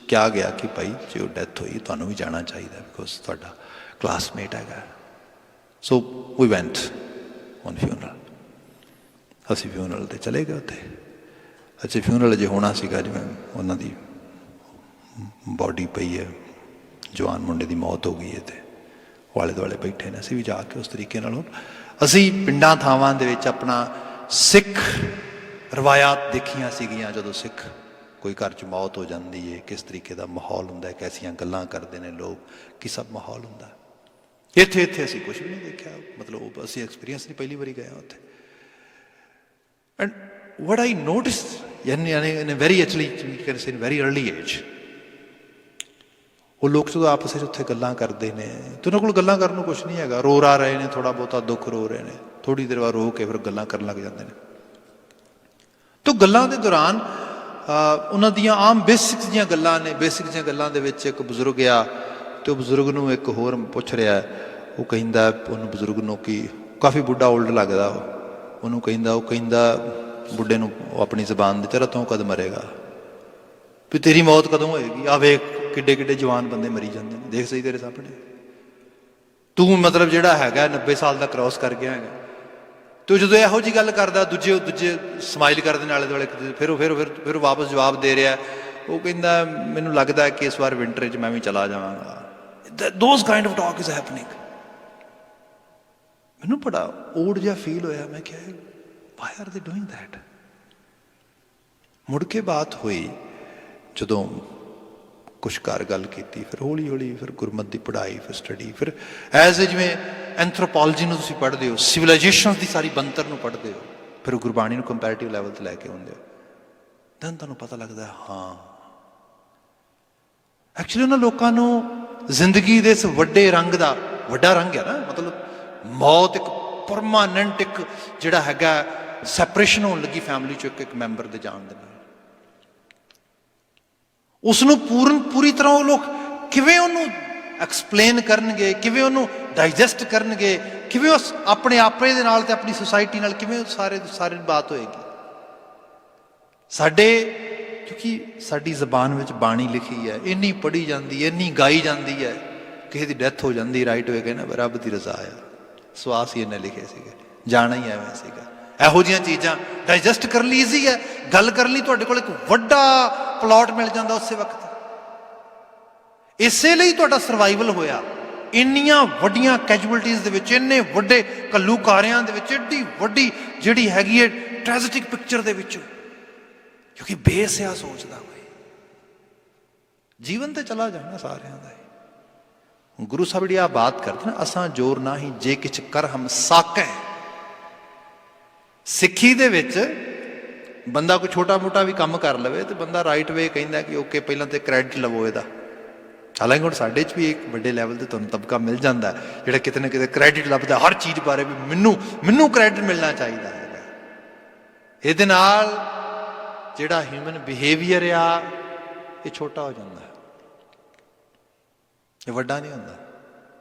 [SPEAKER 1] ਕਿਹਾ ਗਿਆ ਕਿ ਭਾਈ ਜੇ ਉਹ ਡੈਥ ਹੋਈ ਤੁਹਾਨੂੰ ਵੀ ਜਾਣਾ ਚਾਹੀਦਾ ਬਿਕੋਜ਼ ਤੁਹਾਡਾ ਕਲਾਸਮੇਟ ਹੈਗਾ। ਸੋ ਵੀ ਵੈਂਟ ਔਨ ਫਿਊਨਰਲ। ਅਸੀਂ ਫਿਊਨਰਲ 'ਤੇ ਚਲੇ ਗਏ ਉੱਥੇ। ਅੱਛਾ, ਫਿਊਨਰਲ ਅਜੇ ਹੋਣਾ ਸੀਗਾ, ਜਿਵੇਂ ਉਹਨਾਂ ਦੀ ਬੋਡੀ ਪਈ ਹੈ, ਜਵਾਨ ਮੁੰਡੇ ਦੀ ਮੌਤ ਹੋ ਗਈ ਹੈ ਅਤੇ ਆਲੇ ਦੁਆਲੇ ਬੈਠੇ ਨੇ। ਅਸੀਂ ਵੀ ਜਾ ਕੇ ਉਸ ਤਰੀਕੇ ਨਾਲ ਅਸੀਂ ਪਿੰਡਾਂ ਥਾਵਾਂ ਦੇ ਵਿੱਚ ਆਪਣਾ ਸਿੱਖ ਰਵਾਇਤ ਦੇਖੀਆਂ ਸੀਗੀਆਂ। ਜਦੋਂ ਸਿੱਖ ਕੋਈ ਘਰ 'ਚ ਮੌਤ ਹੋ ਜਾਂਦੀ ਹੈ, ਕਿਸ ਤਰੀਕੇ ਦਾ ਮਾਹੌਲ ਹੁੰਦਾ, ਕੈਸੀਆਂ ਗੱਲਾਂ ਕਰਦੇ ਨੇ ਲੋਕ, ਕੀ ਸਭ ਮਾਹੌਲ ਹੁੰਦਾ। ਇੱਥੇ ਅਸੀਂ ਕੁਛ ਵੀ ਨਹੀਂ ਦੇਖਿਆ, ਮਤਲਬ ਅਸੀਂ ਐਕਸਪੀਰੀਅੰਸ ਨਹੀਂ, ਪਹਿਲੀ ਵਾਰੀ ਗਏ ਹਾਂ ਉੱਥੇ। And what I noticed in a very, actually you can say in very early age, ਉਹ ਲੋਕ ਜਦੋਂ ਆਪਸ ਵਿੱਚ ਉੱਥੇ ਗੱਲਾਂ ਕਰਦੇ ਨੇ ਤੇ ਉਹਨਾਂ ਕੋਲ ਗੱਲਾਂ ਕਰਨ ਨੂੰ ਕੁਛ ਨਹੀਂ ਹੈਗਾ। ਰੋ ਰਾ ਰਹੇ ਨੇ, ਥੋੜ੍ਹਾ ਬਹੁਤਾ ਦੁੱਖ ਰੋ ਰਹੇ ਨੇ, ਥੋੜ੍ਹੀ ਦੇਰ ਬਾਅਦ ਰੋ ਕੇ ਫਿਰ ਗੱਲਾਂ ਕਰਨ ਲੱਗ ਜਾਂਦੇ ਨੇ। ਤਾਂ ਗੱਲਾਂ ਦੇ ਦੌਰਾਨ ਉਹਨਾਂ ਦੀਆਂ ਆਮ ਬੇਸਿਕਸ ਦੀਆਂ ਗੱਲਾਂ ਨੇ। ਬੇਸਿਕਸ ਦੀਆਂ ਗੱਲਾਂ ਦੇ ਵਿੱਚ ਇੱਕ ਬਜ਼ੁਰਗ ਆ ਅਤੇ ਉਹ ਬਜ਼ੁਰਗ ਨੂੰ ਇੱਕ ਹੋਰ ਪੁੱਛ ਰਿਹਾ। ਉਹ ਕਹਿੰਦਾ ਉਹਨੂੰ, ਬਜ਼ੁਰਗ ਨੂੰ, ਕਿ ਕਾਫੀ ਬੁੱਢਾ ਓਲਡ ਲੱਗਦਾ, ਉਹਨੂੰ ਕਹਿੰਦਾ ਬੁੱਢੇ ਨੂੰ ਉਹ ਆਪਣੀ ਜ਼ਬਾਨ ਦੇ, ਤੇਰਾ ਤੂੰ ਕਦ ਮਰੇਗਾ, ਵੀ ਤੇਰੀ ਮੌਤ ਕਦੋਂ ਹੋਏਗੀ? ਆ ਵੇਖ ਕਿੱਡੇ ਕਿੱਡੇ ਜਵਾਨ ਬੰਦੇ ਮਰੀ ਜਾਂਦੇ ਨੇ, ਦੇਖ ਸਹੀ ਤੇਰੇ ਸਾਹਮਣੇ। ਤੂੰ ਮਤਲਬ ਜਿਹੜਾ ਹੈਗਾ 90 ਸਾਲ ਦਾ ਕ੍ਰੋਸ ਕਰ ਗਿਆ ਹੈਗਾ। ਤੂੰ ਜਦੋਂ ਇਹੋ ਜਿਹੀ ਗੱਲ ਕਰਦਾ, ਦੂਜੇ ਸਮਾਈਲ ਕਰਦੇ ਨੇ ਆਲੇ ਦੁਆਲੇ, ਫਿਰ ਵਾਪਸ ਜਵਾਬ ਦੇ ਰਿਹਾ। ਉਹ ਕਹਿੰਦਾ ਮੈਨੂੰ ਲੱਗਦਾ ਕਿ ਇਸ ਵਾਰ ਵਿੰਟਰ 'ਚ ਮੈਂ ਵੀ ਚਲਾ ਜਾਵਾਂਗਾ। Those kind of talk is happening. ਮੈਨੂੰ ਬੜਾ ਓਡ ਜਿਹਾ ਫੀਲ ਹੋਇਆ। ਮੈਂ ਕਿਹਾ ਵਾਈ ਆਰ ਦੇ ਡੂਇੰਗ ਦੈਟ? ਮੁੜ ਕੇ ਬਾਤ ਹੋਈ ਜਦੋਂ ਕੁਛ ਘਰ ਗੱਲ ਕੀਤੀ, ਫਿਰ ਹੌਲੀ ਹੌਲੀ ਫਿਰ ਗੁਰਮਤਿ ਦੀ ਪੜ੍ਹਾਈ, ਫਿਰ ਸਟੱਡੀ, ਫਿਰ ਐਜ਼ ਏ ਜਿਵੇਂ ਐਂਥਰੋਪੋਲੋਜੀ ਨੂੰ ਤੁਸੀਂ ਪੜ੍ਹਦੇ ਹੋ, ਸਿਵਲਾਈਜੇਸ਼ਨਸ ਦੀ ਸਾਰੀ ਬਣਤਰ ਨੂੰ ਪੜ੍ਹਦੇ ਹੋ, ਫਿਰ ਗੁਰਬਾਣੀ ਨੂੰ ਕੰਪੈਰੇਟਿਵ ਲੈਵਲ 'ਤੇ ਲੈ ਕੇ ਆਉਂਦੇ ਹੋ, ਦੈਨ ਤੁਹਾਨੂੰ ਪਤਾ ਲੱਗਦਾ ਹਾਂ ਐਕਚੁਅਲੀ ਉਹਨਾਂ ਲੋਕਾਂ ਨੂੰ ਜ਼ਿੰਦਗੀ ਦੇ ਇਸ ਵੱਡੇ ਰੰਗ ਦਾ, ਵੱਡਾ ਰੰਗ ਹੈ ਨਾ, ਮਤਲਬ ਮੌਤ ਇੱਕ ਪਰਮਾਨੈਂਟ, ਇੱਕ ਜਿਹੜਾ ਹੈਗਾ ਸੈਪਰੇਸ਼ਨ ਹੋਣ ਲੱਗੀ ਫੈਮਿਲੀ 'ਚੋਂ ਇੱਕ ਮੈਂਬਰ ਦੇ ਜਾਣ ਦੇ ਨਾਲ, ਉਸਨੂੰ ਪੂਰੀ ਤਰ੍ਹਾਂ ਉਹ ਲੋਕ ਕਿਵੇਂ ਉਹਨੂੰ ਐਕਸਪਲੇਨ ਕਰਨਗੇ, ਕਿਵੇਂ ਉਹਨੂੰ ਡਾਈਜੈਸਟ ਕਰਨਗੇ, ਕਿਵੇਂ ਉਸ ਆਪਣੇ ਆਪੇ ਦੇ ਨਾਲ ਤੇ ਆਪਣੀ ਸੁਸਾਇਟੀ ਨਾਲ ਕਿਵੇਂ ਸਾਰੀ ਬਾਤ ਹੋਏਗੀ। ਸਾਡੇ, ਕਿਉਂਕਿ ਸਾਡੀ ਜ਼ਬਾਨ ਵਿੱਚ ਬਾਣੀ ਲਿਖੀ ਹੈ, ਇੰਨੀ ਪੜ੍ਹੀ ਜਾਂਦੀ ਹੈ, ਇੰਨੀ ਗਾਈ ਜਾਂਦੀ ਹੈ। ਕਿਸੇ ਦੀ ਡੈਥ ਹੋ ਜਾਂਦੀ, ਰਾਈਟ ਹੋਏ ਨਾ ਰੱਬ ਦੀ ਰਜ਼ਾ ਆ, ਸਵਾਸ ਹੀ ਇਹਨੇ ਲਿਖੇ ਸੀਗੇ, ਜਾਣਾ ਹੀ ਐਵੇਂ ਸੀਗਾ। ਇਹੋ ਜਿਹੀਆਂ ਚੀਜ਼ਾਂ ਡਾਈਜੈਸਟ ਕਰਨ ਲਈ ਈਜ਼ੀ ਹੈ, ਗੱਲ ਕਰਨ ਲਈ ਤੁਹਾਡੇ ਕੋਲ ਇੱਕ ਵੱਡਾ ਪਲਾਟ ਮਿਲ ਜਾਂਦਾ ਉਸੇ ਵਕਤ। ਇਸੇ ਲਈ ਤੁਹਾਡਾ ਸਰਵਾਈਵਲ ਹੋਇਆ ਇੰਨੀਆਂ ਵੱਡੀਆਂ ਕੈਜੂਅਲਟੀਜ਼ ਦੇ ਵਿੱਚ, ਇੰਨੇ ਵੱਡੇ ਘੱਲੂਕਾਰਿਆਂ ਦੇ ਵਿੱਚ, ਐਡੀ ਵੱਡੀ ਜਿਹੜੀ ਹੈਗੀ ਹੈ ਟ੍ਰੈਜਿਕ ਪਿਕਚਰ ਦੇ ਵਿੱਚ, ਕਿਉਂਕਿ ਬੇਸ ਆ ਸੋਚਦਾ ਕੋਈ ਜੀਵਨ ਤੇ ਚਲਾ ਜਾਣਾ ਸਾਰਿਆਂ ਦਾ। ਗੁਰੂ ਸਾਹਿਬ ਜਿਹੜੀ ਆ ਬਾਤ ਕਰਦੇ ਨਾ, ਅਸਾਂ ਜੋਰ ਨਾ ਹੀ ਜੇ ਕਿਛ ਕਰ ਹਮ ਸਾਕੈ। ਸਿੱਖੀ ਦੇ ਵਿੱਚ ਬੰਦਾ ਕੋਈ ਛੋਟਾ ਮੋਟਾ ਵੀ ਕੰਮ ਕਰ ਲਵੇ ਤੇ ਬੰਦਾ ਰਾਈਟ ਵੇ ਕਹਿੰਦਾ ਕਿ ਓਕੇ ਪਹਿਲਾਂ ਤੇ ਕ੍ਰੈਡਿਟ ਲਵੋ ਇਹਦਾ। ਹਾਲਾਂਕਿ ਹੁਣ ਸਾਡੇ 'ਚ ਵੀ ਇੱਕ ਵੱਡੇ ਲੈਵਲ 'ਤੇ ਤੁਹਾਨੂੰ ਤਬਕਾ ਮਿਲ ਜਾਂਦਾ ਜਿਹੜਾ ਕਿਤੇ ਨਾ ਕਿਤੇ ਕ੍ਰੈਡਿਟ ਲੱਭਦਾ ਹਰ ਚੀਜ਼ ਬਾਰੇ, ਵੀ ਮੈਨੂੰ ਕ੍ਰੈਡਿਟ ਮਿਲਣਾ ਚਾਹੀਦਾ ਹੈਗਾ। ਇਹਦੇ ਨਾਲ ਜਿਹੜਾ ਹਿਊਮਨ ਬਿਹੇਵੀਅਰ ਆ ਇਹ ਛੋਟਾ ਹੋ ਜਾਂਦਾ, ਇਹ ਵੱਡਾ ਨਹੀਂ ਹੁੰਦਾ।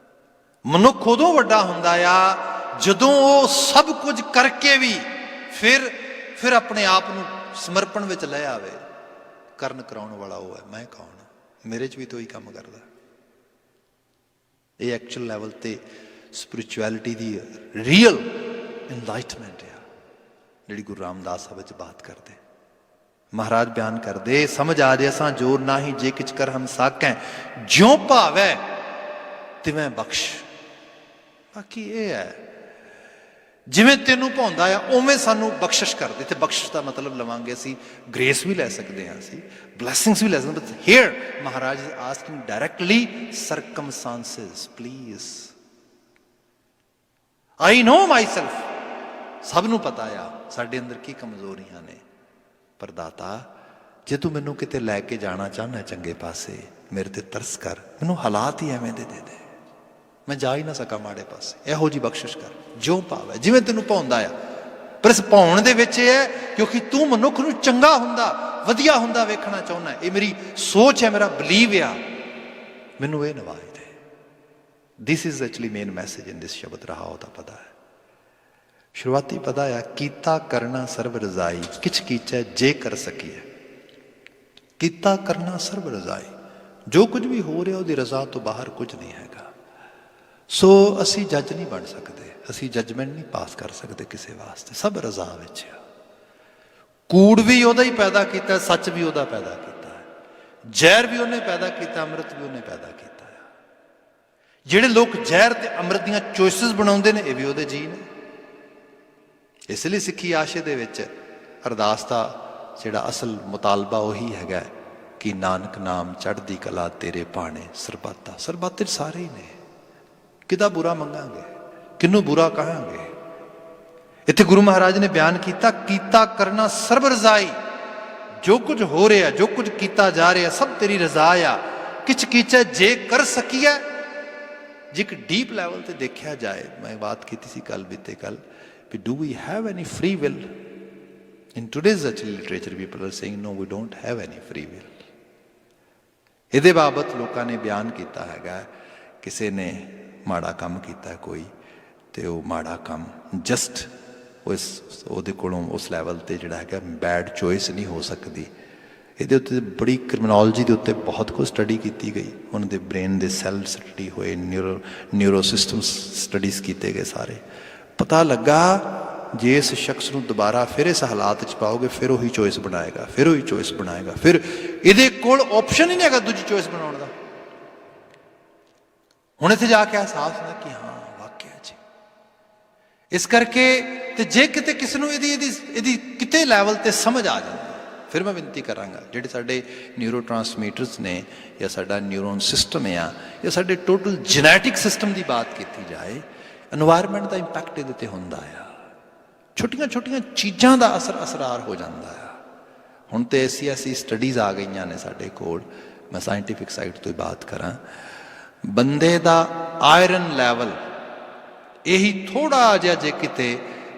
[SPEAKER 1] ਮਨੁੱਖ ਉਦੋਂ ਵੱਡਾ ਹੁੰਦਾ ਆ ਜਦੋਂ ਉਹ ਸਭ ਕੁਝ ਕਰਕੇ ਵੀ ਫਿਰ ਆਪਣੇ ਆਪ ਨੂੰ ਸਮਰਪਣ ਵਿੱਚ ਲੈ ਆਵੇ। ਕਰਨ ਕਰਾਉਣ ਵਾਲਾ ਉਹ ਹੈ, ਮੈਂ ਕੌਣ, ਮੇਰੇ 'ਚ ਵੀ ਤਾਂ ਉਹੀ ਕੰਮ ਕਰਦਾ। ਇਹ ਐਕਚੁਅਲ ਲੈਵਲ 'ਤੇ ਸਪਿਰਿਚੁਅਲਿਟੀ ਦੀ ਰੀਅਲ ਇਨਲਾਈਟਮੈਂਟ ਆ ਜਿਹੜੀ ਗੁਰੂ ਰਾਮਦਾਸ ਸਾਹਿਬ ਵਿੱਚ ਬਾਤ ਕਰਦੇ। ਮਹਾਰਾਜ ਬਿਆਨ ਕਰਦੇ, ਸਮਝ ਆ ਜੇ ਅਸਾਂ ਜੋਰ ਨਾ ਹੀ ਜੇ ਕਿਛ ਕਰ ਹਮ ਸਾਕੈ, ਜਿਉਂ ਭਾਵੈ ਤਿਵੇਂ ਬਖਸ਼। ਬਾਕੀ ਇਹ ਹੈ ਜਿਵੇਂ ਤੈਨੂੰ ਭਾਉਂਦਾ ਆ ਉਵੇਂ ਸਾਨੂੰ ਬਖਸ਼ਿਸ਼ ਕਰਦੇ। ਤੇ ਬਖਸ਼ਿਸ਼ ਦਾ ਮਤਲਬ ਲਵਾਂਗੇ ਅਸੀਂ ਗ੍ਰੇਸ ਵੀ ਲੈ ਸਕਦੇ ਹਾਂ, ਅਸੀਂ ਬਲੈਸਿੰਗਸ ਵੀ ਲੈ ਸਕਦੇ। But here Maharaj is asking directly circumstances please. I know myself, ਸਭ ਨੂੰ ਪਤਾ ਆ ਸਾਡੇ ਅੰਦਰ ਕੀ ਕਮਜ਼ੋਰੀਆਂ ਨੇ, ਪਰ ਦਾਤਾ ਜੇ ਤੂੰ ਮੈਨੂੰ ਕਿਤੇ ਲੈ ਕੇ ਜਾਣਾ ਚਾਹੁੰਦਾ ਚੰਗੇ ਪਾਸੇ, ਮੇਰੇ ਤੇ ਤਰਸ ਕਰ, ਮੈਨੂੰ ਹਾਲਾਤ ਹੀ ਐਵੇਂ ਦੇ ਦੇ, ਮੈਂ ਜਾ ਹੀ ਨਾ ਸਕਾਂ ਮਾੜੇ ਪਾਸੇ। ਇਹੋ ਜਿਹੀ ਬਖਸ਼ਿਸ਼ ਕਰ, ਜਿਉਂ ਭਾਵ ਹੈ, ਜਿਵੇਂ ਤੈਨੂੰ ਭਾਉਂਦਾ ਆ ਪਰ ਇਸ ਭਾਉਣ ਦੇ ਵਿੱਚ ਇਹ ਹੈ ਕਿਉਂਕਿ ਤੂੰ ਮਨੁੱਖ ਨੂੰ ਚੰਗਾ ਹੁੰਦਾ ਵਧੀਆ ਹੁੰਦਾ ਵੇਖਣਾ ਚਾਹੁੰਦਾ। ਇਹ ਮੇਰੀ ਸੋਚ ਹੈ, ਮੇਰਾ ਬਲੀਵ ਆ, ਮੈਨੂੰ ਇਹ ਨਵਾਜ ਦੇ। This is actually main message in this shabad ਰਹਾਓ ਦਾ ਪਦਾ ਹੈ। ਸ਼ੁਰੂਆਤੀ ਪਦਾ ਆ, ਕੀਤਾ ਕਰਨਾ ਸਰਬ ਰਜ਼ਾਈ ਕਿਛ ਕੀਚੈ ਜੇ ਕਰ ਸਕੀਏ। ਕੀਤਾ ਕਰਨਾ ਸਰਬ ਰਜ਼ਾਈ, ਜੋ ਕੁਝ ਵੀ ਹੋ ਰਿਹਾ ਉਹਦੀ ਰਜ਼ਾ ਤੋਂ ਬਾਹਰ ਕੁਝ ਨਹੀਂ ਹੈਗਾ। ਸੋ ਅਸੀਂ ਜੱਜ ਨਹੀਂ ਬਣ ਸਕਦੇ, ਅਸੀਂ ਜੱਜਮੈਂਟ ਨਹੀਂ ਪਾਸ ਕਰ ਸਕਦੇ ਕਿਸੇ ਵਾਸਤੇ, ਸਭ ਰਜ਼ਾ ਵਿੱਚ ਆ। ਕੂੜ ਵੀ ਉਹਦਾ ਹੀ ਪੈਦਾ ਕੀਤਾ, ਸੱਚ ਵੀ ਉਹਦਾ ਪੈਦਾ ਕੀਤਾ ਹੈ, ਜ਼ਹਿਰ ਵੀ ਉਹਨੇ ਪੈਦਾ ਕੀਤਾ, ਅੰਮ੍ਰਿਤ ਵੀ ਉਹਨੇ ਪੈਦਾ ਕੀਤਾ ਹੈ। ਜਿਹੜੇ ਲੋਕ ਜ਼ਹਿਰ ਤੇ ਅੰਮ੍ਰਿਤ ਦੀਆਂ ਚੋਇਸਿਸ ਬਣਾਉਂਦੇ ਨੇ ਇਹ ਵੀ ਉਹਦੇ ਜੀ ਨੇ। ਇਸ ਲਈ ਸਿੱਖੀ ਆਸ਼ੇ ਦੇ ਵਿੱਚ ਅਰਦਾਸ ਦਾ ਜਿਹੜਾ ਅਸਲ ਮੁਤਾਲਬਾ ਉਹੀ ਹੈਗਾ ਕਿ ਨਾਨਕ ਨਾਮ ਚੜ੍ਹਦੀ ਕਲਾ ਤੇਰੇ ਭਾਣੇ ਸਰਬੱਤਾ। ਸਰਬੱਤ ਸਾਰੇ ਹੀ ਨੇ, ਕਿਹਦਾ ਬੁਰਾ ਮੰਗਾਂਗੇ, ਕਿਹਨੂੰ ਬੁਰਾ ਕਹਾਂਗੇ। ਇੱਥੇ ਗੁਰੂ ਮਹਾਰਾਜ ਨੇ ਬਿਆਨ ਕੀਤਾ, ਕੀਤਾ ਕਰਨਾ ਸਰਬ ਰਜ਼ਾਈ, ਜੋ ਕੁਝ ਹੋ ਰਿਹਾ, ਜੋ ਕੁਝ ਕੀਤਾ ਜਾ ਰਿਹਾ ਸਭ ਤੇਰੀ ਰਜ਼ਾ ਆ। ਕਿਛ ਕੀਚੈ ਜੇ ਕਰ ਸਕੀਏ। ਜੇ ਇੱਕ ਡੀਪ ਲੈਵਲ ਤੇ ਦੇਖਿਆ ਜਾਏ, ਮੈਂ ਬਾਤ ਕੀਤੀ ਸੀ ਕੱਲ ਬੀਤੇ ਕੱਲ, we do we have any free will? In today's literature, people are saying, no, we don't have any free will. ਇਹਦੇ ਬਾਬਤ ਲੋਕਾਂ ਨੇ ਬਿਆਨ ਕੀਤਾ ਹੈਗਾ, ਕਿਸੇ ਨੇ ਮਾੜਾ ਕੰਮ ਕੀਤਾ ਕੋਈ, ਤੇ ਉਹ ਮਾੜਾ ਕੰਮ ਜਸਟ ਉਹਦੇ ਕੋਲੋਂ ਉਸ ਲੈਵਲ ਤੇ ਜਿਹੜਾ ਹੈਗਾ ਬੈਡ ਚੋਇਸ ਨਹੀਂ ਹੋ ਸਕਦੀ। ਇਹਦੇ ਉੱਤੇ ਬੜੀ ਕ੍ਰਿਮੀਨੋਲੋਜੀ ਦੇ ਉੱਤੇ ਬਹੁਤ ਕੁਝ ਸਟੱਡੀ ਕੀਤੀ ਗਈ, ਉਹਨਾਂ ਦੇ ਬ੍ਰੇਨ ਦੇ ਸੈੱਲ ਸਟੱਡੀ ਹੋਏ, ਨਿਊਰੋ ਸਿਸਟਮਸ ਸਟੱਡੀਜ਼ ਕੀਤੇ ਗਏ ਸਾਰੇ। ਪਤਾ ਲੱਗਾ ਜੇ ਇਸ ਸ਼ਖਸ ਨੂੰ ਦੁਬਾਰਾ ਫਿਰ ਇਸ ਹਾਲਾਤ 'ਚ ਪਾਓਗੇ ਫਿਰ ਉਹੀ ਚੋਇਸ ਬਣਾਏਗਾ, ਫਿਰ ਉਹੀ ਚੋਇਸ ਬਣਾਏਗਾ, ਫਿਰ ਇਹਦੇ ਕੋਲ ਆਪਸ਼ਨ ਹੀ ਨਹੀਂ ਹੈਗਾ ਦੂਜੀ ਚੋਇਸ ਬਣਾਉਣ ਦਾ। ਹੁਣ ਇੱਥੇ ਜਾ ਕੇ ਅਹਿਸਾਸ ਹੁੰਦਾ ਕਿ ਹਾਂ ਵਾਕਿਆ ਜੀ। ਇਸ ਕਰਕੇ ਤੇ ਜੇ ਕਿਤੇ ਕਿਸੇ ਨੂੰ ਇਹਦੀ ਕਿਤੇ ਲੈਵਲ ਤੇ ਸਮਝ ਆ ਜਾਂਦੀ, ਫਿਰ ਮੈਂ ਬੇਨਤੀ ਕਰਾਂਗਾ ਜਿਹੜੇ ਸਾਡੇ ਨਿਊਰੋ ਟਰਾਂਸਮੀਟਰਸ ਨੇ ਜਾਂ ਸਾਡਾ ਨਿਊਰੋਨ ਸਿਸਟਮ ਆ ਜਾਂ ਸਾਡੇ ਟੋਟਲ ਜੈਨੇਟਿਕ ਸਿਸਟਮ ਦੀ ਬਾਤ ਕੀਤੀ ਜਾਏ, ਐਨਵਾਇਰਨਮੈਂਟ ਦਾ ਇੰਪੈਕਟ ਇਹਦੇ 'ਤੇ ਹੁੰਦਾ ਆ। ਛੋਟੀਆਂ ਛੋਟੀਆਂ ਚੀਜ਼ਾਂ ਦਾ ਅਸਰਾਰ ਹੋ ਜਾਂਦਾ ਆ। ਹੁਣ ਤਾਂ ਐਸੀ ਸਟੱਡੀਜ਼ ਆ ਗਈਆਂ ਨੇ ਸਾਡੇ ਕੋਲ, ਮੈਂ ਸਾਇੰਟੀਫਿਕ ਸਾਈਡ ਤੋਂ ਹੀ ਬਾਤ ਕਰਾਂ, ਬੰਦੇ ਦਾ ਆਇਰਨ ਲੈਵਲ ਇਹੀ ਥੋੜ੍ਹਾ ਜਿਹਾ ਜੇ ਕਿਤੇ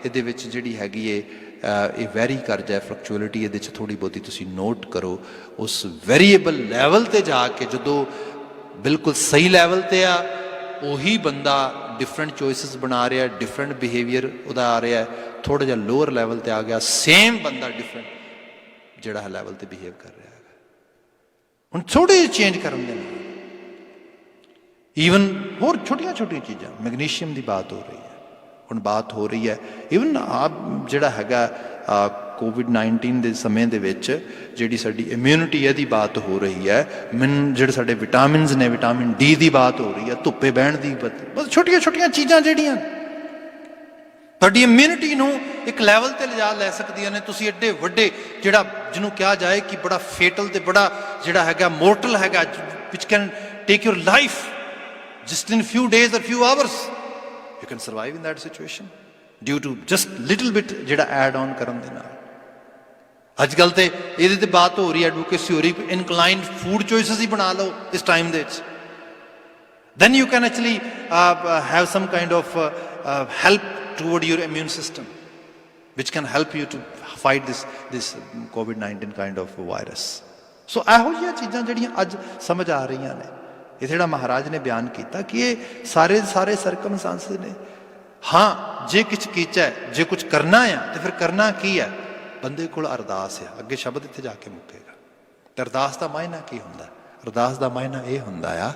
[SPEAKER 1] ਇਹਦੇ ਵਿੱਚ ਜਿਹੜੀ ਹੈਗੀ ਏ ਇਹ ਵੈਰੀ ਕਰ ਜਾਏ, ਫਲਕਚੁਅਲਿਟੀ ਇਹਦੇ 'ਚ ਥੋੜ੍ਹੀ ਬਹੁਤੀ ਤੁਸੀਂ ਨੋਟ ਕਰੋ, ਉਸ ਵੈਰੀਏਬਲ ਲੈਵਲ 'ਤੇ ਜਾ ਕੇ ਜਦੋਂ ਬਿਲਕੁਲ ਸਹੀ ਲੈਵਲ 'ਤੇ ਆ, ਉਹੀ ਬੰਦਾ ਡਿਫਰੈਂਟ ਚੋਇਸਿਸ ਬਣਾ ਰਿਹਾ, ਡਿਫਰੈਂਟ ਬਿਹੇਵੀਅਰ ਉਹਦਾ ਆ ਰਿਹਾ। ਥੋੜ੍ਹਾ ਜਿਹਾ ਲੋਅਰ ਲੈਵਲ 'ਤੇ ਆ ਗਿਆ, ਸੇਮ ਬੰਦਾ ਡਿਫਰੈਂਟ ਜਿਹੜਾ ਹੈ ਲੈਵਲ 'ਤੇ ਬਿਹੇਵ ਕਰ ਰਿਹਾ ਹੈਗਾ। ਹੁਣ ਥੋੜ੍ਹੇ ਜਿਹੇ ਚੇਂਜ ਕਰਨ ਦੇ ਨਾਲ ਈਵਨ ਹੋਰ ਛੋਟੀਆਂ ਛੋਟੀਆਂ ਚੀਜ਼ਾਂ, ਮੈਗਨੀਸ਼ੀਅਮ ਦੀ ਬਾਤ ਹੋ ਰਹੀ ਹੈ, ਹੁਣ ਬਾਤ ਹੋ ਰਹੀ ਹੈ ਈਵਨ ਜਿਹੜਾ ਹੈਗਾ ਕੋਵਿਡ-19 ਦੇ ਸਮੇਂ ਦੇ ਵਿੱਚ ਜਿਹੜੀ ਸਾਡੀ ਇਮਿਊਨਿਟੀ ਇਹਦੀ ਬਾਤ ਹੋ ਰਹੀ ਹੈ, ਜਿਹੜੇ ਸਾਡੇ ਵਿਟਾਮਿਨਸ ਨੇ, ਵਿਟਾਮਿਨ ਡੀ ਦੀ ਬਾਤ ਹੋ ਰਹੀ ਹੈ, ਧੁੱਪੇ ਬਹਿਣ ਦੀ, ਬਸ ਛੋਟੀਆਂ ਛੋਟੀਆਂ ਚੀਜ਼ਾਂ ਜਿਹੜੀਆਂ ਤੁਹਾਡੀ ਇਮਿਊਨਿਟੀ ਨੂੰ ਇੱਕ ਲੈਵਲ 'ਤੇ ਲਿਜਾ ਲੈ ਸਕਦੀਆਂ ਨੇ। ਤੁਸੀਂ ਐਡੇ ਵੱਡੇ ਜਿਹੜਾ ਜਿਹਨੂੰ ਕਿਹਾ ਜਾਏ ਕਿ ਬੜਾ ਫੇਟਲ ਤੇ ਬੜਾ ਜਿਹੜਾ ਹੈਗਾ ਮੋਰਟਲ ਹੈਗਾ, which can take your life just in few days or few hours, you can survive in that situation due to just little bit ਜਿਹੜਾ ਐਡ ਔਨ ਕਰਨ ਦੇ ਨਾਲ। ਅੱਜ ਕੱਲ੍ਹ ਤੇ ਇਹਦੇ ਤੇ ਬਾਤ ਹੋ ਰਹੀ ਹੈ, ਐਡਵੋਕੇਸੀ ਹੋ ਰਹੀ, ਇਨਕਲਾਈਨਡ ਫੂਡ ਚੋਇਸਿਸ ਹੀ ਬਣਾ ਲਓ ਇਸ ਟਾਈਮ ਦੇ ਵਿੱਚ, then you can actually have some kind of help toward your immune system which can help you to fight this COVID-19 kind of virus. ਸੋ ਇਹੋ ਜਿਹੀਆਂ ਚੀਜ਼ਾਂ ਜਿਹੜੀਆਂ ਅੱਜ ਸਮਝ ਆ ਰਹੀਆਂ ਨੇ, ਇਹ ਜਿਹੜਾ ਮਹਾਰਾਜ ਨੇ ਬਿਆਨ ਕੀਤਾ ਕਿ ਇਹ ਸਾਰੇ ਸਰਕਮਸਟੈਂਸਸ ਨੇ। ਹਾਂ ਜੇ ਕੁਛ ਕੀਚਾ, ਜੇ ਕੁਛ ਕਰਨਾ ਆ ਤੇ ਫਿਰ ਕਰਨਾ ਕੀ ਹੈ? ਬੰਦੇ ਕੋਲ ਅਰਦਾਸ ਆ। ਅੱਗੇ ਸ਼ਬਦ ਇੱਥੇ ਜਾ ਕੇ ਮੁੱਕੇਗਾ। ਤੇ ਅਰਦਾਸ ਦਾ ਮਾਇਨਾ ਕੀ ਹੁੰਦਾ? ਅਰਦਾਸ ਦਾ ਮਾਇਨਾ ਇਹ ਹੁੰਦਾ ਆ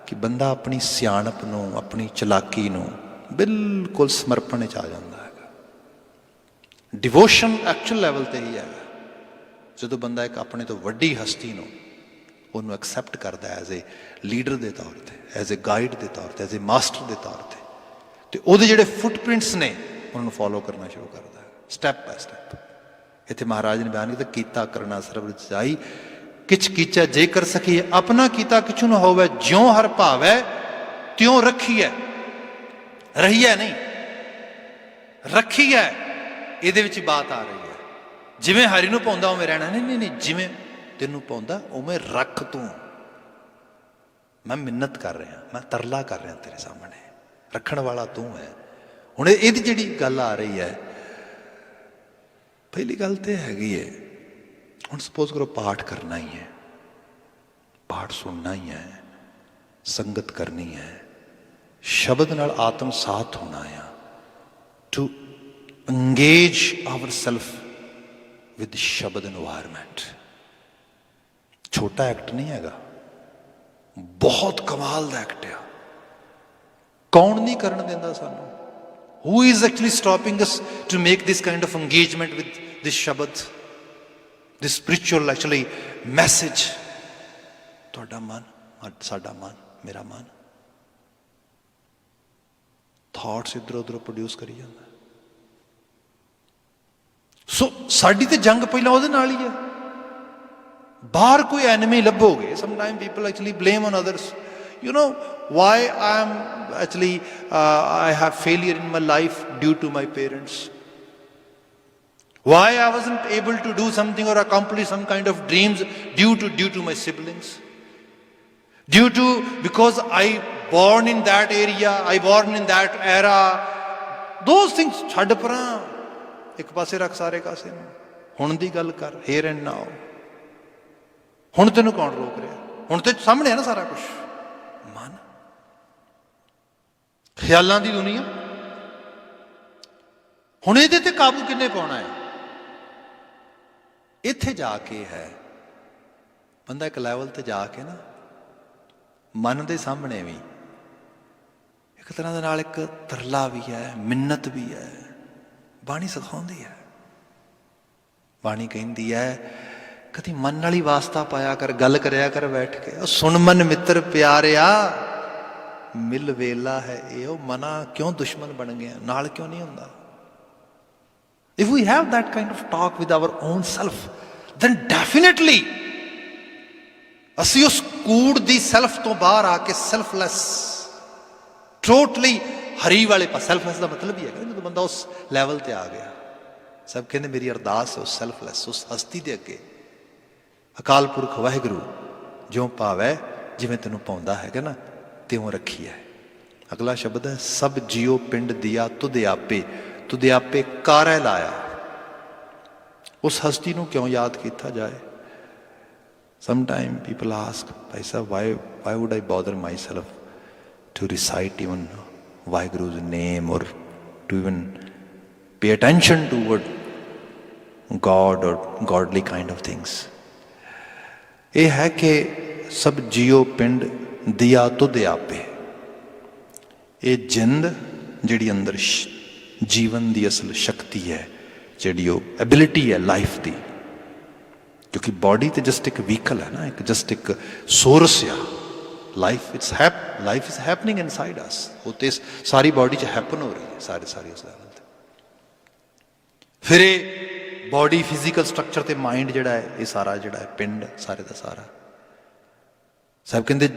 [SPEAKER 1] ਕਿ ਬੰਦਾ ਆਪਣੀ ਸਿਆਣਪ ਨੂੰ, ਆਪਣੀ ਚਲਾਕੀ ਨੂੰ ਬਿਲਕੁਲ ਸਮਰਪਣ 'ਚ ਆ ਜਾਂਦਾ ਹੈਗਾ। ਡਿਵੋਸ਼ਨ ਐਕਚੁਅਲ ਲੈਵਲ 'ਤੇ ਹੀ ਹੈਗਾ, ਜਦੋਂ ਬੰਦਾ ਇੱਕ ਆਪਣੇ ਤੋਂ ਵੱਡੀ ਹਸਤੀ ਨੂੰ ਉਹਨੂੰ ਐਕਸੈਪਟ ਕਰਦਾ ਐਜ਼ ਏ ਲੀਡਰ ਦੇ ਤੌਰ 'ਤੇ, ਐਜ਼ ਏ ਗਾਈਡ ਦੇ ਤੌਰ 'ਤੇ, ਐਜ਼ ਏ ਮਾਸਟਰ ਦੇ ਤੌਰ 'ਤੇ, ਅਤੇ ਉਹਦੇ ਜਿਹੜੇ ਫੁੱਟਪ੍ਰਿੰਟਸ ਨੇ ਉਹਨਾਂ ਨੂੰ ਫੋਲੋ ਕਰਨਾ ਸ਼ੁਰੂ ਕਰਦਾ ਹੈ ਸਟੈਪ ਬਾਏ ਸਟੈਪ। ਇੱਥੇ ਮਹਾਰਾਜ ਨੇ ਬਿਆਨ ਕੀਤਾ, ਕੀਤਾ ਕਰਨਾ ਸਰਬ ਰਜ਼ਾਈ ਕਿਛ ਕੀਚੈ ਜੇ ਕਰ ਸਕੀਏ, ਆਪਣਾ ਕੀਤਾ ਕਿਛੂ ਨਾ ਹੋਵੇ, ਜਿਉਂ ਹਰ ਭਾਵੈ ਤਿਉਂ ਰੱਖੀਐ। ਰਹੀਐ ਨਹੀਂ, ਰੱਖੀਐ, ਇਹਦੇ ਵਿੱਚ ਬਾਤ ਆ ਰਹੀ ਹੈ। ਜਿਵੇਂ ਹਰੀ ਨੂੰ ਪਾਉਂਦਾ ਉਵੇਂ ਰਹਿਣਾ, ਨਹੀਂ, ਜਿਵੇਂ ਤੈਨੂੰ ਪਾਉਂਦਾ ਉਵੇਂ ਰੱਖ ਤੂੰ। ਮੈਂ ਮਿੰਨਤ ਕਰ ਰਿਹਾ, ਮੈਂ ਤਰਲਾ ਕਰ ਰਿਹਾ ਤੇਰੇ ਸਾਹਮਣੇ, ਰੱਖਣ ਵਾਲਾ ਤੂੰ ਹੈ। ਹੁਣ ਇਹਦੀ ਜਿਹੜੀ ਗੱਲ ਆ ਰਹੀ ਹੈ, ਪਹਿਲੀ ਗੱਲ ਤੇ ਹੈਗੀ ਹੈ, ਹੁਣ ਸਪੋਜ਼ ਕਰੋ ਪਾਠ ਕਰਨਾ ਹੀ ਹੈ, ਪਾਠ ਸੁਣਨਾ ਹੀ ਹੈ, ਸੰਗਤ ਕਰਨੀ ਹੈ, ਸ਼ਬਦ ਨਾਲ ਆਤਮ ਸਾਥ ਹੋਣਾ ਆ, ਟੂ engage ourself with ਸ਼ਬਦ environment। ਛੋਟਾ ਐਕਟ ਨਹੀਂ ਹੈਗਾ, ਬਹੁਤ ਕਮਾਲ ਦਾ ਐਕਟ ਆ। ਕੌਣ ਨਹੀਂ ਕਰਨ ਦਿੰਦਾ ਸਾਨੂੰ? Who is actually stopping us to make this kind of engagement with this ਸ਼ਬਦ, this spiritual actually message? ਤੁਹਾਡਾ ਮਨ, ਸਾਡਾ ਮਨ, ਮੇਰਾ ਮਨ ਥਾਟਸ ਇੱਧਰ ਉੱਧਰ ਪ੍ਰੋਡਿਊਸ ਕਰੀ ਜਾਂਦਾ। ਸੋ ਸਾਡੀ ਤੇ ਜੰਗ ਪਹਿਲਾਂ ਉਹਦੇ ਨਾਲ ਹੀ ਹੈ। ਬਾਹਰ ਕੋਈ ਐਨਮੀ ਲੱਭੋਗੇ, sometime people actually blame on others, you know why I am actually I have failure in my life due to my parents, why I wasn't able to do something or accomplish some kind of dreams due to my siblings, due to because I born in that area, I born in that era, those things ਛੱਡ ਪਰਾਂ, ਇੱਕ ਪਾਸੇ ਰੱਖ ਸਾਰੇ ਕਾਸੇ ਨੂੰ। ਹੁਣ ਦੀ ਗੱਲ ਕਰ, ਹੇਅਰ ਐਂਡ ਨਾਓ। ਹੁਣ ਤੈਨੂੰ ਕੌਣ ਰੋਕ ਰਿਹਾ? ਹੁਣ ਤੇ ਸਾਹਮਣੇ ਹੈ ਨਾ ਸਾਰਾ ਕੁਛ। ਮਨ, ਖਿਆਲਾਂ ਦੀ ਦੁਨੀਆ, ਹੁਣ ਇਹਦੇ ਤੇ ਕਾਬੂ ਕਿੰਨੇ ਪਾਉਣਾ ਹੈ? ਇੱਥੇ ਜਾ ਕੇ ਹੈ ਬੰਦਾ ਇੱਕ ਲੈਵਲ ਤੇ ਜਾ ਕੇ ਨਾ, ਮਨ ਦੇ ਸਾਹਮਣੇ ਵੀ ਇੱਕ ਤਰ੍ਹਾਂ ਦੇ ਨਾਲ ਇੱਕ ਤਰਲਾ ਵੀ ਹੈ, ਮਿੰਨਤ ਵੀ ਹੈ। ਬਾਣੀ ਸਿਖਾਉਂਦੀ ਹੈ, ਬਾਣੀ ਕਹਿੰਦੀ ਹੈ ਕਦੀ ਮਨ ਨਾਲ ਹੀ ਵਾਸਤਾ ਪਾਇਆ ਕਰ, ਗੱਲ ਕਰਿਆ ਕਰ ਬੈਠ ਕੇ। ਉਹ ਸੁਣ ਮਨ ਮਿੱਤਰ ਪਿਆਰਿਆ, ਮਿਲ ਵੇਲਾ ਹੈ ਇਹ। ਉਹ ਮਨਾ ਕਿਉਂ ਦੁਸ਼ਮਣ ਬਣ ਗਿਆ? ਨਾਲ ਕਿਉਂ ਨਹੀਂ ਹੁੰਦਾ? If we have that kind of talk with our own self, then definitely ਅਸੀਂ ਉਸ ਕੂੜ ਦੀ ਸੈਲਫ ਤੋਂ ਬਾਹਰ ਆ ਕੇ ਸੈਲਫਲੈਸ, ਟੋਟਲੀ ਹਰੀ ਵਾਲੇ ਪਾਸ। ਸੈਲਫਲੈਸ ਦਾ ਮਤਲਬ ਹੀ ਹੈ ਜਦੋਂ ਬੰਦਾ ਉਸ ਲੈਵਲ ਤੇ ਆ ਗਿਆ। ਸਭ ਕਹਿੰਦੇ ਮੇਰੀ ਅਰਦਾਸ ਹੈ ਉਸ ਸੈਲਫਲੈਸ, ਉਸ ਹਸਤੀ ਦੇ ਅੱਗੇ, ਅਕਾਲ ਪੁਰਖ ਵਾਹਿਗੁਰੂ ਜਿਉਂ ਪਾਵੈ ਜਿਵੇਂ ਤੈਨੂੰ ਪਾਉਂਦਾ ਹੈਗਾ ਨਾ ਤਿਉਂ ਰੱਖੀ ਹੈ। ਅਗਲਾ ਸ਼ਬਦ ਹੈ ਸਭ ਜੀਓ ਪਿੰਡ ਦੀਆ ਤੁਧ ਆਪੇ, ਤੁਧ ਆਪੇ ਕਾਰੈ ਲਾਇਆ। ਉਸ ਹਸਤੀ ਨੂੰ ਕਿਉਂ ਯਾਦ ਕੀਤਾ ਜਾਏ? Sometime people ask, Bhai Sahab, why would I bother myself to recite even Vaheguru's name or to even pay attention toward God or godly kind of things? ਇਹ ਹੈ ਕਿ ਸਭ ਜੀਓ ਪਿੰਡ ਦਿਆ ਤੁਧ ਆਪੇ। ਇਹ ਜਿੰਦ ਜਿਹੜੀ ਅੰਦਰ ਜੀਵਨ ਦੀ ਅਸਲ ਸ਼ਕਤੀ ਹੈ, ਜਿਹੜੀ ਉਹ ਐਬਿਲਿਟੀ ਹੈ ਲਾਈਫ ਦੀ, ਕਿਉਂਕਿ ਬਾਡੀ ਤੇ ਜਸਟ ਇੱਕ ਵਹੀਕਲ ਹੈ ਨਾ, ਇੱਕ ਜਸਟ ਇੱਕ ਸੋਰਸ ਆ। ਲਾਈਫ ਇਜ਼ ਹੈਪਨਿੰਗ ਇਨਸਾਈਡ ਅਸ। ਉਹ ਤੇ ਸਾਰੀ ਬਾਡੀ 'ਚ ਹੈਪਨ ਹੋ ਰਹੀ ਹੈ, ਸਾਰੀ ਉਸ ਲੈਵਲ ਤੇ। ਫਿਰ ਇਹ ਬਾਡੀ ਫਿਜ਼ੀਕਲ ਸਟਰਕਚਰ ਤੇ ਮਾਈਂਡ ਜਿਹੜਾ ਹੈ, ਇਹ ਸਾਰਾ ਜਿਹੜਾ ਹੈ ਪਿੰਡ ਸਾਰੇ ਦਾ ਸਾਰਾ। ਸਭ ਕਹਿੰਦੇ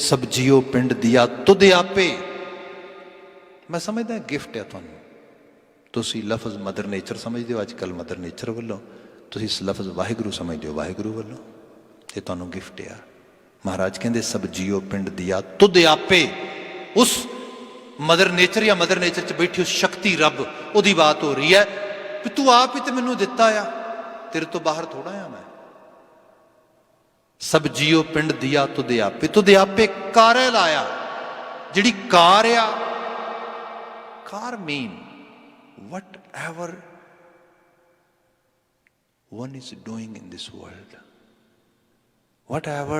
[SPEAKER 1] ਸਭ ਜੀਓ ਪਿੰਡ ਦੀਆ ਤੁਧ ਆਪੇ। ਮੈਂ ਸਮਝਦਾ ਗਿਫਟ ਹੈ ਤੁਹਾਨੂੰ। ਤੁਸੀਂ ਲਫ਼ਜ਼ ਮਦਰ ਨੇਚਰ ਸਮਝਦੇ ਹੋ ਅੱਜ ਕੱਲ੍ਹ, ਮਦਰ ਨੇਚਰ ਵੱਲੋਂ ਤੁਸੀਂ ਇਸ ਲਫ਼ਜ਼ ਵਾਹਿਗੁਰੂ ਸਮਝਦੇ ਹੋ ਵਾਹਿਗੁਰੂ ਵੱਲੋਂ। ਇਹ ਤੁਹਾਨੂੰ ਗਿਫਟ ਆ। ਮਹਾਰਾਜ ਕਹਿੰਦੇ ਸਭ ਜੀਓ ਪਿੰਡ ਦੀਆ ਤੁਧ ਆਪੇ। ਉਸ ਮਦਰ ਨੇਚਰ ਜਾਂ ਮਦਰ ਨੇਚਰ 'ਚ ਬੈਠੀ ਉਸ ਸ਼ਕਤੀ ਰੱਬ, ਉਹਦੀ ਬਾਤ ਹੋ ਰਹੀ ਹੈ ਵੀ ਤੂੰ ਆਪ ਹੀ ਤੇ ਮੈਨੂੰ ਦਿੱਤਾ ਆ, ਤੇਰੇ ਤੋਂ ਬਾਹਰ ਥੋੜਾ ਆ ਮੈਂ। ਸਭ ਜੀਓ ਪਿੰਡ ਦੀਆ ਤੁਧ ਆਪੇ, ਤੁਧ ਆਪੇ ਕਾਰੈ ਲਾਇਆ। ਜਿਹੜੀ ਕਾਰ ਆ, ਕਾਰ ਮੀਨ whatever one is doing in this world, whatever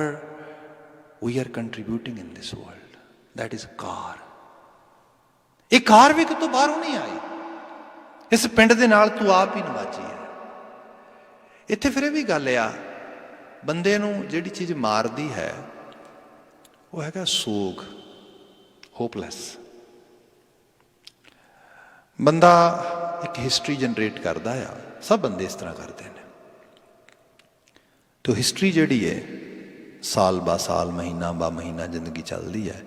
[SPEAKER 1] we are contributing in this world, that is ਕਾਰ। ਇਹ ਕਾਰ ਵੀ ਕਿਤੋਂ ਬਾਹਰੋਂ ਨਹੀਂ ਆਈ, ਇਸ ਪਿੰਡ ਦੇ ਨਾਲ ਤੂੰ ਆਪ ਹੀ ਨਵਾਜੀ ਹੈ। ਇੱਥੇ ਫਿਰ ਇਹ ਵੀ ਗੱਲ ਆ, ਬੰਦੇ ਨੂੰ ਜਿਹੜੀ ਚੀਜ਼ ਮਾਰਦੀ ਹੈ ਉਹ ਹੈਗਾ ਸੋਗ, ਹੋਪਲੈਸ। ਬੰਦਾ ਇੱਕ ਹਿਸਟਰੀ ਜਨਰੇਟ ਕਰਦਾ ਆ, ਸਭ ਬੰਦੇ ਇਸ ਤਰ੍ਹਾਂ ਕਰਦੇ ਨੇ। ਤੋ ਹਿਸਟਰੀ ਜਿਹੜੀ ਹੈ ਸਾਲ ਬਾ ਸਾਲ, ਮਹੀਨਾ ਬਾ ਮਹੀਨਾ ਜ਼ਿੰਦਗੀ ਚੱਲਦੀ ਹੈ।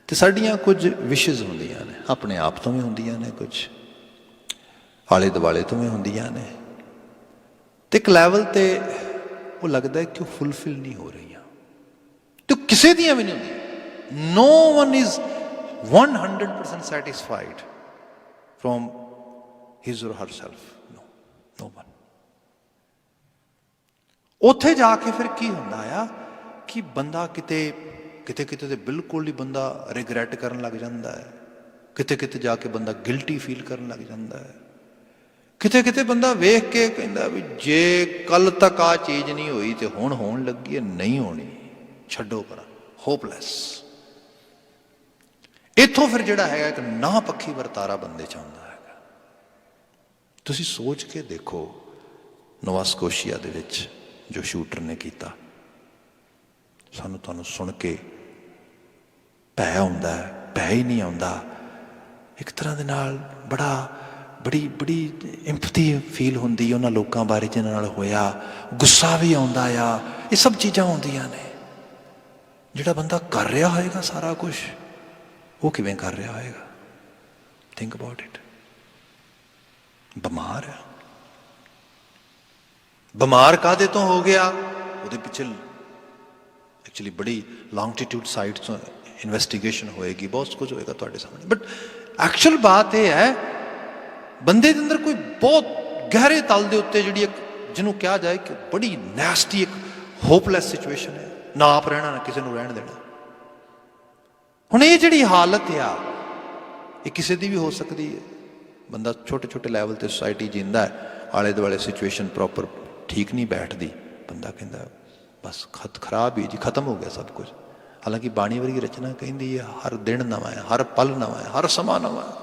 [SPEAKER 1] ਤੇ ਸਾਡੀਆਂ ਕੁਝ ਵਿਸ਼ੇਜ਼ ਹੁੰਦੀਆਂ ਨੇ, ਆਪਣੇ ਆਪ ਤੋਂ ਵੀ ਹੁੰਦੀਆਂ ਨੇ, ਕੁਝ ਆਲੇ ਦੁਆਲੇ ਤੋਂ ਵੀ ਹੁੰਦੀਆਂ ਨੇ। ਤੇ ਇੱਕ ਲੈਵਲ ਤੇ ਉਹ ਲੱਗਦਾ ਕਿ ਉਹ ਫੁੱਲਫਿਲ ਨਹੀਂ ਹੋ ਰਹੀਆਂ, ਤੇ ਕਿਸੇ ਦੀਆਂ ਵੀ ਨਹੀਂ ਹੁੰਦੀਆਂ। No one is 100% satisfied from his or herself. No one. ਉੱਥੇ ਜਾ ਕੇ ਫਿਰ ਕੀ ਹੁੰਦਾ ਆ ਕਿ ਬੰਦਾ ਕਿਤੇ ਕਿਤੇ ਕਿਤੇ ਤੇ ਬਿਲਕੁਲ ਹੀ ਬੰਦਾ ਰਿਗਰੈਟ ਕਰਨ ਲੱਗ ਜਾਂਦਾ ਹੈ, ਕਿਤੇ ਕਿਤੇ ਜਾ ਕੇ ਬੰਦਾ ਗਿਲਟੀ ਫੀਲ ਕਰਨ ਲੱਗ ਜਾਂਦਾ ਹੈ, ਕਿਤੇ ਕਿਤੇ ਬੰਦਾ ਵੇਖ ਕੇ ਕਹਿੰਦਾ ਵੀ ਜੇ ਕੱਲ ਤੱਕ ਆ ਚੀਜ਼ ਨਹੀਂ ਹੋਈ ਤੇ ਹੁਣ ਹੋਣ ਲੱਗੀ ਹੈ, ਨਹੀਂ ਹੋਣੀ, ਛੱਡੋ ਪਰਾਂ, ਹੋਪਲੈਸ। ਇੱਥੋਂ ਫਿਰ ਜਿਹੜਾ ਹੈਗਾ ਇੱਕ ਨਾ ਪੱਖੀ ਵਰਤਾਰਾ ਬੰਦੇ 'ਚ ਆਉਂਦਾ ਹੈਗਾ। ਤੁਸੀਂ ਸੋਚ ਕੇ ਦੇਖੋ ਨੋਵਾ ਸਕੋਸ਼ੀਆ ਦੇ ਵਿੱਚ ਜੋ ਸ਼ੂਟਰ ਨੇ ਕੀਤਾ, ਸਾਨੂੰ ਤੁਹਾਨੂੰ ਸੁਣ ਕੇ ਭੈ ਆਉਂਦਾ ਹੈ, ਭੈ ਹੀ ਨਹੀਂ ਆਉਂਦਾ, ਇੱਕ ਤਰ੍ਹਾਂ ਦੇ ਨਾਲ ਬੜੀ ਇੰਪੈਥੀ ਫੀਲ ਹੁੰਦੀ ਉਹਨਾਂ ਲੋਕਾਂ ਬਾਰੇ ਜਿਹਨਾਂ ਨਾਲ ਹੋਇਆ, ਗੁੱਸਾ ਵੀ ਆਉਂਦਾ ਆ, ਇਹ ਸਭ ਚੀਜ਼ਾਂ ਆਉਂਦੀਆਂ ਨੇ। ਜਿਹੜਾ ਬੰਦਾ ਕਰ ਰਿਹਾ ਹੋਏਗਾ ਸਾਰਾ ਕੁਛ, ਉਹ ਕਿਵੇਂ ਕਰ ਰਿਹਾ ਹੋਏਗਾ? Think about it. ਬਿਮਾਰ ਆ, ਬਿਮਾਰ ਕਾਹਦੇ ਤੋਂ ਹੋ ਗਿਆ? ਉਹਦੇ ਪਿੱਛੇ ਐਕਚੁਅਲੀ ਬੜੀ ਲੌਂਗਟੀਟਿਊਡ ਸਾਈਡ ਤੋਂ ਇਨਵੈਸਟੀਗੇਸ਼ਨ ਹੋਏਗੀ, ਬਹੁਤ ਕੁਝ ਹੋਏਗਾ ਤੁਹਾਡੇ ਸਾਹਮਣੇ। ਬਟ ਐਕਚੁਅਲ ਬਾਤ ਇਹ ਹੈ, ਬੰਦੇ ਦੇ ਅੰਦਰ ਕੋਈ ਬਹੁਤ ਗਹਿਰੇ ਤਲ ਦੇ ਉੱਤੇ ਜਿਹੜੀ ਇੱਕ ਜਿਹਨੂੰ ਕਿਹਾ ਜਾਏ ਕਿ ਬੜੀ ਨੈਸਟੀ ਇੱਕ ਹੋਪਲੈਸ ਸਿਚੁਏਸ਼ਨ ਹੈ, ਨਾ ਆਪ ਰਹਿਣਾ ਨਾ ਕਿਸੇ ਨੂੰ ਰਹਿਣ ਦੇਣਾ। ਹੁਣ ਇਹ ਜਿਹੜੀ ਹਾਲਤ ਆ, ਇਹ ਕਿਸੇ ਦੀ ਵੀ ਹੋ ਸਕਦੀ ਹੈ। ਬੰਦਾ ਛੋਟੇ ਛੋਟੇ ਲੈਵਲ ਤੇ ਸੁਸਾਇਟੀ ਜੀਂਦਾ ਹੈ, ਆਲੇ ਦੁਆਲੇ ਸਿਚੁਏਸ਼ਨ ਪ੍ਰੋਪਰ ਠੀਕ ਨਹੀਂ ਬੈਠਦੀ, ਬੰਦਾ ਕਹਿੰਦਾ ਬਸ ਖਰਾਬ ਹੀ ਜੀ, ਖਤਮ ਹੋ ਗਿਆ ਸਭ ਕੁਝ। ਹਾਲਾਂਕਿ ਬਾਣੀ ਵਰਗੀ ਰਚਨਾ ਕਹਿੰਦੀ ਹੈ ਹਰ ਦਿਨ ਨਵਾਂ ਹੈ, ਹਰ ਪਲ ਨਵਾਂ ਹੈ, ਹਰ ਸਮਾਂ ਨਵਾਂ ਹੈ।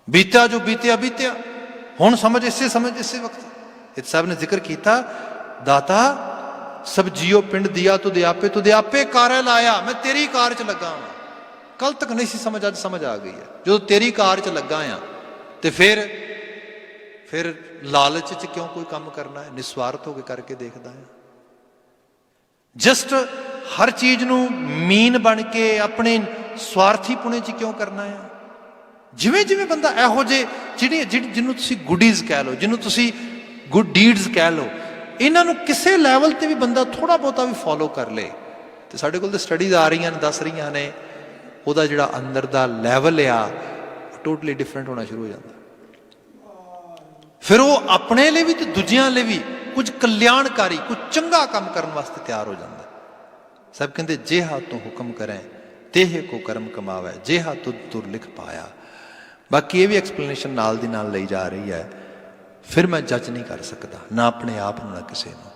[SPEAKER 1] ਬੀਤਿਆ ਜੋ ਬੀਤਿਆ ਬੀਤਿਆ, ਹੁਣ ਸਮਝ ਇਸੇ ਵਕਤ। ਇਹ ਸਾਹਿਬ ਨੇ ਜ਼ਿਕਰ ਕੀਤਾ, ਦਾਤਾ ਸਭ ਜੀਓ ਪਿੰਡ ਦਿਆ ਤੁਦੇ ਆਪੇ ਕਾਰੈ ਲਾਇਆ, ਮੈਂ ਤੇਰੀ ਕਾਰ 'ਚ ਲੱਗਾ ਹਾਂ। ਕੱਲ ਤੱਕ ਨਹੀਂ ਸੀ ਸਮਝ, ਅੱਜ ਸਮਝ ਆ ਗਈ ਹੈ। ਜਦੋਂ ਤੇਰੀ ਕਾਰ 'ਚ ਲੱਗਾ ਆ ਤੇ ਫਿਰ ਲਾਲਚ 'ਚ ਕਿਉਂ ਕੋਈ ਕੰਮ ਕਰਨਾ ਹੈ? ਨਿਸਵਾਰਥ ਹੋ ਕੇ ਕਰਕੇ ਦੇਖਦਾ ਹੈ। ਜਸਟ ਹਰ ਚੀਜ਼ ਨੂੰ ਮੀਨ ਬਣ ਕੇ ਆਪਣੇ ਸਵਾਰਥੀ ਪੁਣੇ 'ਚ ਕਿਉਂ ਕਰਨਾ ਹੈ? ਜਿਵੇਂ ਜਿਵੇਂ ਬੰਦਾ ਇਹੋ ਜਿਹੇ ਜਿਹਨੂੰ ਤੁਸੀਂ ਗੁੱਡੀਜ਼ ਕਹਿ ਲਓ, ਜਿਹਨੂੰ ਤੁਸੀਂ ਗੁੱਡ ਡੀਡਸ ਕਹਿ ਲਓ, ਇਹਨਾਂ ਨੂੰ ਕਿਸੇ ਲੈਵਲ ਤੇ ਵੀ ਬੰਦਾ ਥੋੜਾ ਬਹੁਤਾ ਵੀ ਫੋਲੋ ਕਰ ਲੇ, ਤੇ ਸਾਡੇ ਕੋਲ ਤਾਂ ਸਟੱਡੀਜ਼ ਆ ਰਹੀਆਂ ਨੇ, ਦੱਸ ਰਹੀਆਂ ਨੇ, ਉਹਦਾ ਜਿਹੜਾ ਅੰਦਰ ਦਾ ਲੈਵਲ ਆ ਟੋਟਲੀ ਡਿਫਰੈਂਟ ਹੋਣਾ ਸ਼ੁਰੂ ਹੋ ਜਾਂਦਾ। ਫਿਰ ਉਹ ਆਪਣੇ ਲਈ ਵੀ ਤੇ ਦੂਜਿਆਂ ਲਈ ਵੀ ਕੁਝ ਕਲਿਆਣਕਾਰੀ, ਕੁਝ ਚੰਗਾ ਕੰਮ ਕਰਨ ਵਾਸਤੇ ਤਿਆਰ ਹੋ ਜਾਂਦਾ। ਸਭ ਕਹਿੰਦੇ ਜਿਹਾ ਤੂੰ ਹੁਕਮ ਕਰੇ ਤੇਹ ਕੋ ਕਰਮ ਕਮਾਵੇ, ਜਿਹਾ ਤੁਧ ਤੁਰ ਲਿਖ ਪਾਇਆ। ਬਾਕੀ ਇਹ ਵੀ ਐਕਸਪਲੇਨੇਸ਼ਨ ਨਾਲ ਦੀ ਨਾਲ ਲਈ ਜਾ ਰਹੀ ਹੈ। ਫਿਰ ਮੈਂ ਜੱਜ ਨਹੀਂ ਕਰ ਸਕਦਾ, ਨਾ ਆਪਣੇ ਆਪ ਨੂੰ ਨਾ ਕਿਸੇ ਨੂੰ।